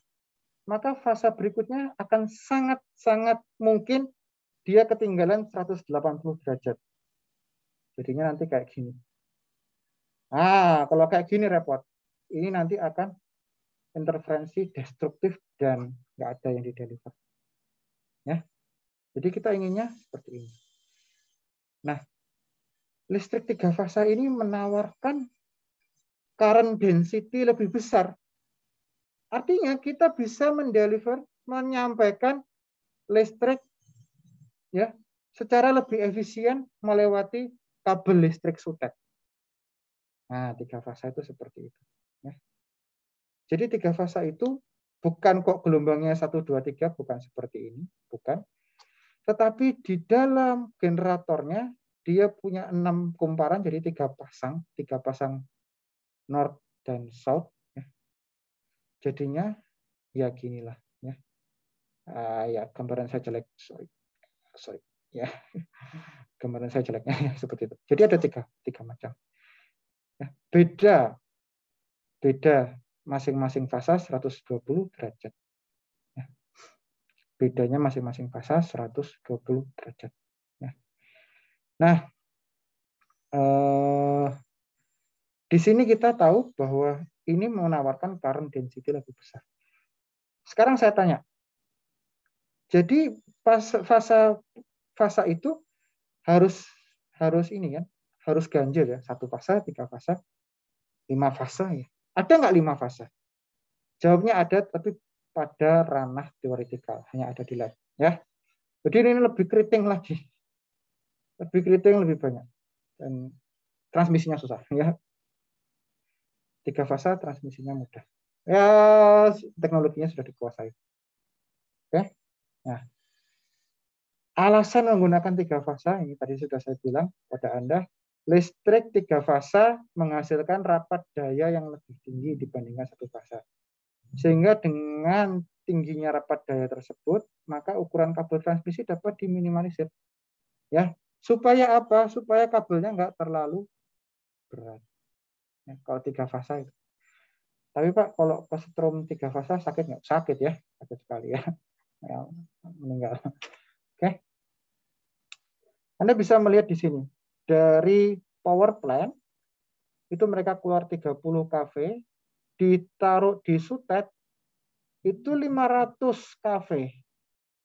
maka fasa berikutnya akan sangat-sangat mungkin dia ketinggalan 180 derajat. Jadinya nanti kayak gini. Kalau kayak gini repot. Ini nanti akan interferensi destruktif dan nggak ada yang dideliver. Ya. Jadi kita inginnya seperti ini. Nah, listrik 3 fasa ini menawarkan current density lebih besar. Artinya kita bisa menyampaikan listrik ya secara lebih efisien melewati kabel listrik sutet. Nah, 3 fasa itu seperti itu. Ya. Jadi 3 fasa itu bukan kok gelombangnya 1, 2, 3, bukan seperti ini, bukan. Tetapi di dalam generatornya dia punya 6 kumparan, jadi 3 pasang north dan south. Ya. Jadinya ya ginilah. Ya, ya gambaran saya jelek, sorry. Ya, gambaran saya jeleknya ya, seperti itu. Jadi ada tiga macam. Ya, beda masing-masing fasa 120 derajat. Ya. Bedanya masing-masing fasa 120 derajat. Ya. Nah, di sini kita tahu bahwa ini menawarkan current density lebih besar. Sekarang saya tanya, jadi fasa itu harus ini kan, harus ganjil ya, 1 fasa, 3 fasa, 5 fasa ya. Ada nggak 5 fasa? Jawabnya ada, tapi pada ranah teoretikal, hanya ada di lab. Ya. Jadi ini lebih keriting lagi. Lebih keriting, lebih banyak. Dan transmisinya susah. Ya. 3 fasa, transmisinya mudah. Ya, teknologinya sudah dikuasai. Oke. Nah, alasan menggunakan 3 fasa, ini tadi sudah saya bilang pada Anda, listrik 3 fasa menghasilkan rapat daya yang lebih tinggi dibandingkan 1 fasa. Sehingga dengan tingginya rapat daya tersebut, maka ukuran kabel transmisi dapat diminimalisir. Ya, supaya apa? Supaya kabelnya nggak terlalu berat. Ya, kalau 3 fasa itu. Tapi Pak, kalau kesetrum 3 fasa sakit nggak? Sakit ya, sakit sekali ya. Ya, meninggal. Oke. Anda bisa melihat di sini. Dari power plant, itu mereka keluar 30 kV, ditaruh di sutet, itu 500 kV.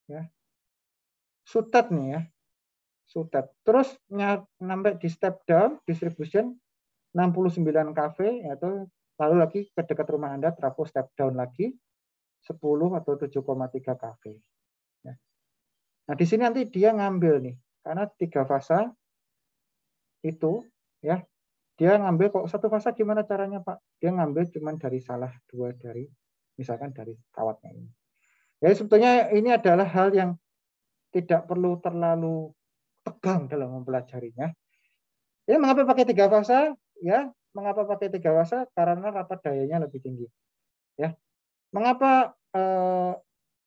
Ya. Sutet nih ya. Sutet. Terus sampai di step down, distribution, 69 kV, yaitu lalu lagi ke dekat rumah Anda, trafo step down lagi, 10 atau 7,3 kV. Ya. Nah, di sini nanti dia ngambil nih, karena 3 fasa itu, ya, dia ngambil kok 1 fasa gimana caranya Pak? Dia ngambil cuma dari salah 2 dari, misalkan dari kawatnya ini. Ya sebetulnya ini adalah hal yang tidak perlu terlalu tegang dalam mempelajarinya. Ya mengapa pakai 3 fasa? Ya, mengapa pakai 3 fasa? Karena rapat dayanya lebih tinggi. Ya, mengapa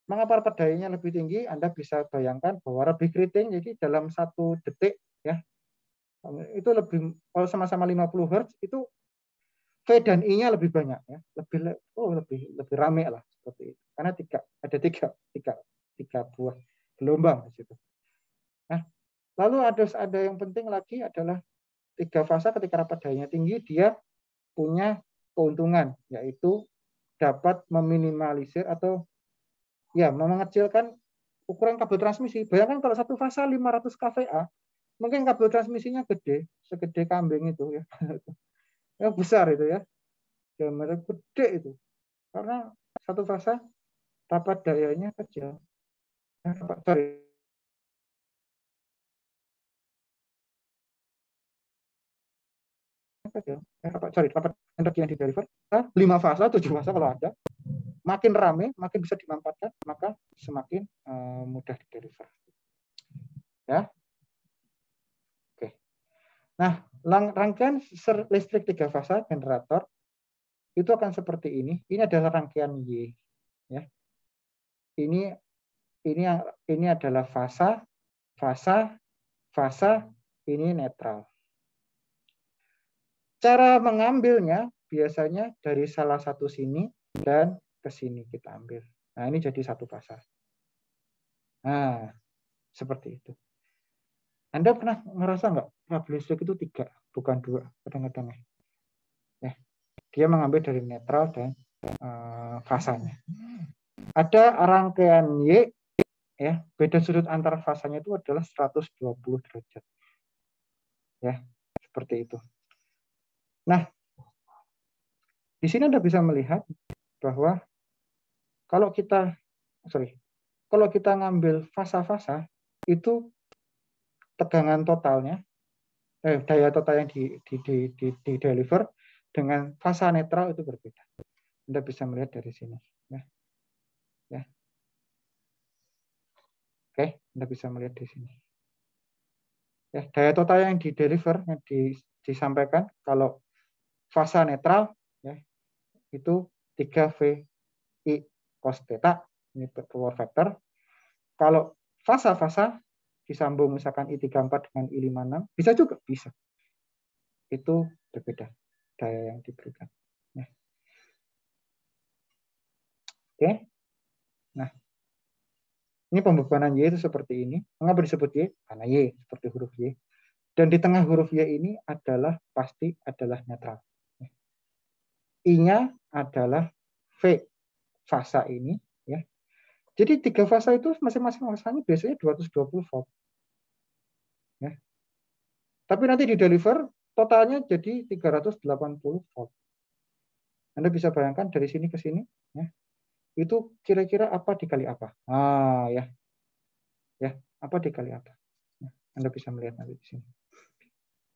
rapat dayanya lebih tinggi? Anda bisa bayangkan bahwa lebih keriting, jadi dalam 1 detik ya itu lebih, kalau sama-sama 50 Hz itu V dan I-nya lebih banyak ya, lebih rame lah seperti itu. Karena ada tiga buah gelombang di situ. Nah, lalu ada yang penting lagi adalah 3 fasa ketika rapat dayanya tinggi, dia punya keuntungan, yaitu dapat meminimalisir atau ya mengecilkan ukuran kabel transmisi. Bayangkan kalau 1 fasa 500 kVA, mungkin kabel transmisinya gede, segede kambing itu ya. Ya besar itu ya. Diameter gede itu. Karena 1 fasa rapat dayanya kecil. Rapat energi yang dideliver 5 fasa, 7 fasa kalau ada, makin rame, makin bisa dimanfaatkan, maka semakin mudah dideliver. Ya. Oke. Nah, rangkaian listrik 3 fasa generator itu akan seperti ini. Ini adalah rangkaian Y. Ya. Ini adalah fasa, ini netral. Cara mengambilnya biasanya dari salah satu sini dan ke sini kita ambil. Nah, ini jadi 1 fasa. Nah, seperti itu. Anda pernah ngerasa nggak kabel listrik itu 3, bukan 2 kadang-kadang ya. Dia mengambil dari netral dan fasanya. Ada rangkaian Y, ya, beda sudut antara fasanya itu adalah 120 derajat. Ya, seperti itu. Nah, di sini Anda bisa melihat bahwa kalau kita ngambil fasa-fasa itu tegangan totalnya, daya total yang di deliver dengan fasa netral itu berbeda. Anda bisa melihat dari sini. Ya. Oke, Anda bisa melihat di sini. Ya, daya total yang di deliver, yang disampaikan kalau fasa netral, ya, itu 3VI cos theta, ini power factor. Kalau fasa-fasa disambung misalkan I34 dengan I56, bisa juga, bisa. Itu berbeda daya yang diberikan. Ya. Oke. Nah, ini pembebanan Y itu seperti ini. Mengapa disebut Y? Karena Y seperti huruf Y. Dan di tengah huruf Y ini pasti adalah netral. I-nya adalah V fasa ini. Ya. Jadi 3 fasa itu masing-masing fasanya biasanya 220 volt. Ya. Tapi nanti di deliver totalnya jadi 380 volt. Anda bisa bayangkan dari sini ke sini, ya, itu kira-kira apa dikali apa? Ya, apa dikali apa? Anda bisa melihat nanti di sini.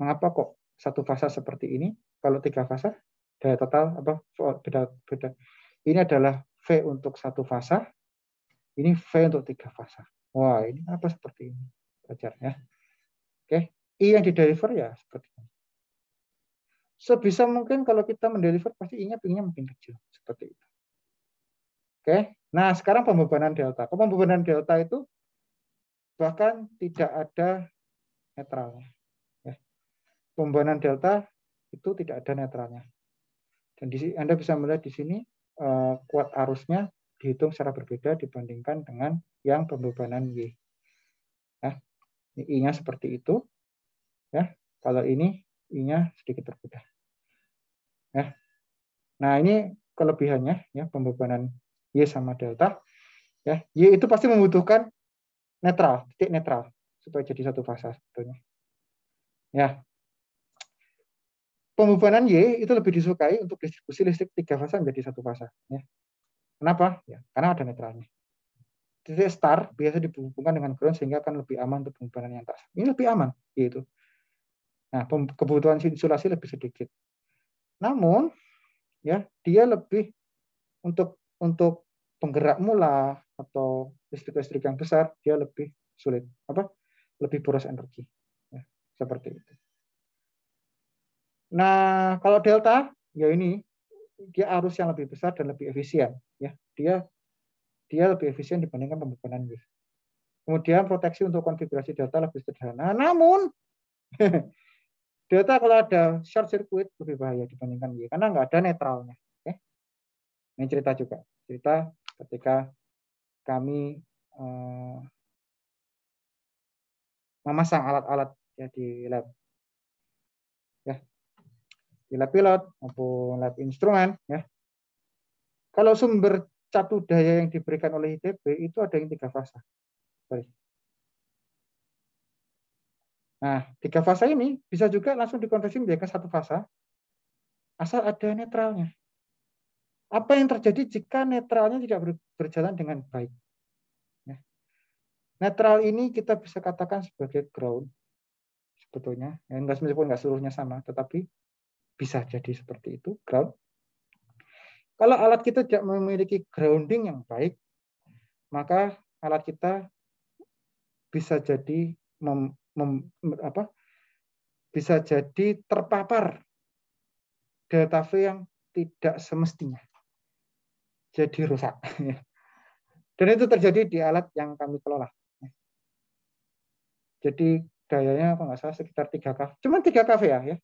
Mengapa kok satu fasa seperti ini? Kalau 3 fasa, daya total apa? Beda. Ini adalah V untuk satu fasa, ini V untuk 3 fasa. Wah, ini apa seperti ini? Belajar ya. Oke, I yang di deliver ya seperti ini. Sebisa mungkin kalau kita mendeliver pasti I-nya pinginnya mungkin kecil seperti itu. Oke, nah sekarang pembebanan delta. Pembebanan delta itu bahkan tidak ada netralnya. Ya. Pembebanan delta itu tidak ada netralnya. Dan Anda bisa melihat di sini kuat arusnya dihitung secara berbeda dibandingkan dengan yang pembebanan Y. Ya. Ini I-nya seperti itu. Ya. Kalau ini I-nya sedikit berbeda. Ya. Nah, ini kelebihannya ya pembebanan Y sama delta. Ya, Y itu pasti membutuhkan netral, titik netral supaya jadi satu fasa sebetulnya. Ya. Pembebanan Y itu lebih disukai untuk distribusi listrik 3 fasa menjadi satu fasa. Ya. Kenapa? Ya, karena ada netralnya. Titik start biasa dihubungkan dengan ground sehingga akan lebih aman untuk pembebanan yang tak. Ini lebih aman, yaitu. Nah, kebutuhan insulasi lebih sedikit. Namun, ya dia lebih untuk penggerak mula atau listrik yang besar dia lebih sulit, lebih boros energi, ya, seperti itu. Nah, kalau delta ya ini dia arus yang lebih besar dan lebih efisien, ya dia lebih efisien dibandingkan pembebanan Y. Kemudian proteksi untuk konfigurasi delta lebih sederhana, namun delta kalau ada short circuit lebih bahaya dibandingkan Y karena nggak ada netralnya. Okay? Ini cerita ketika kami memasang alat-alat ya di lab, ya di lab pilot maupun lab instrumen, ya. Kalau sumber catu daya yang diberikan oleh ITB itu ada yang 3 fasa. Nah, 3 fasa ini bisa juga langsung dikonversi menjadi 1 fasa asal ada netralnya. Apa yang terjadi jika netralnya tidak berjalan dengan baik? Ya. Netral ini kita bisa katakan sebagai ground sebetulnya. Ya, meskipun nggak seluruhnya sama, tetapi bisa jadi seperti itu, ground. Kalau alat kita tidak memiliki grounding yang baik, maka alat kita bisa jadi bisa jadi terpapar delta V yang tidak semestinya, jadi rusak. Dan itu terjadi di alat yang kami kelola. Jadi dayanya kalau nggak salah sekitar 3 kV, cuma 3 kVA ya,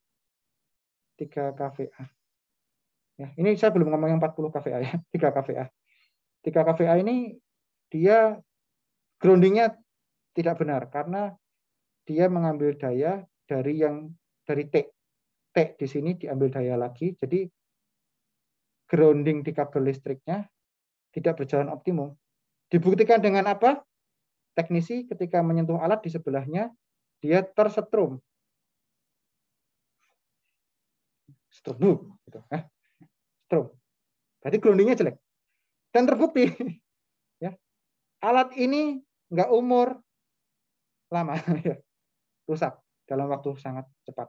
3 kVA. Ya, ini saya belum ngomong yang 40 kVA ya, 3 kVA. 3 kVA ini dia groundingnya tidak benar karena dia mengambil daya dari T. T di sini diambil daya lagi, jadi grounding di kabel listriknya tidak berjalan optimum. Dibuktikan dengan apa? Teknisi ketika menyentuh alat di sebelahnya, dia tersetrum. Strum, gitu. Strum. Berarti groundingnya jelek. Dan terbukti, ya, alat ini nggak umur lama, rusak dalam waktu sangat cepat.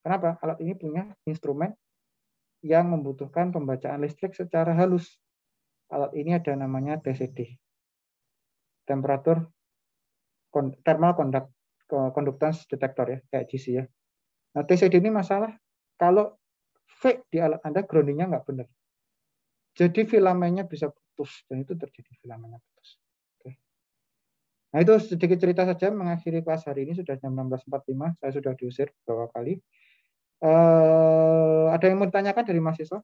Kenapa? Alat ini punya instrumen yang membutuhkan pembacaan listrik secara halus. Alat ini ada namanya TCD, temperatur thermal conductance detector, ya, kayak GC, ya. Nah, TCD ini masalah kalau fake di alat Anda, groundingnya nggak benar. Jadi filamennya bisa putus, dan itu terjadi filamennya putus. Oke. Nah, itu sedikit cerita saja mengakhiri kelas hari ini, sudah jam 16.45, saya sudah diusir beberapa kali. Ada yang mau ditanyakan dari mahasiswa?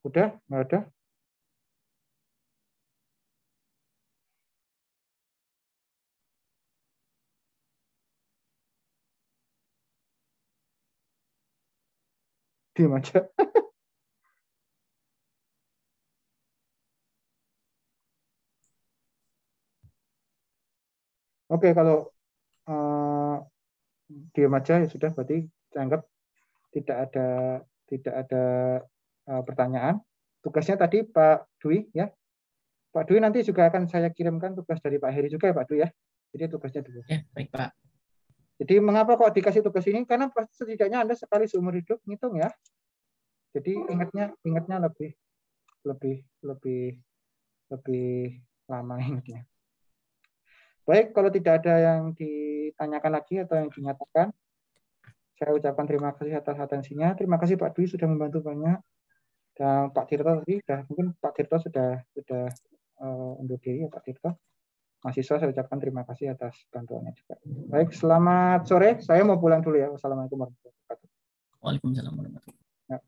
Udah? Nggak ada? Diam aja. Oke, kalau diam aja ya sudah, berarti saya anggap tidak ada pertanyaan. Tugasnya tadi Pak Dwi, ya. Pak Dwi nanti juga akan saya kirimkan tugas dari Pak Heri juga, ya Pak Dwi, ya. Jadi tugasnya dulu. Ya, baik Pak. Jadi mengapa kok dikasih tugas ini? Karena setidaknya Anda sekali seumur hidup ngitung, ya. Jadi ingatnya lebih lama ingatnya. Baik, kalau tidak ada yang ditanyakan lagi atau yang dinyatakan, saya ucapkan terima kasih atas atensinya. Terima kasih Pak Dwi sudah membantu banyak. Dan Pak Tirto tadi mungkin Pak Tirto sudah undur diri, ya Pak Tirto. Mahasiswa saya ucapkan terima kasih atas bantuannya juga. Baik, selamat sore. Saya mau pulang dulu, ya. Wassalamualaikum warahmatullahi wabarakatuh. Waalaikumsalam warahmatullahi wabarakatuh. Ya.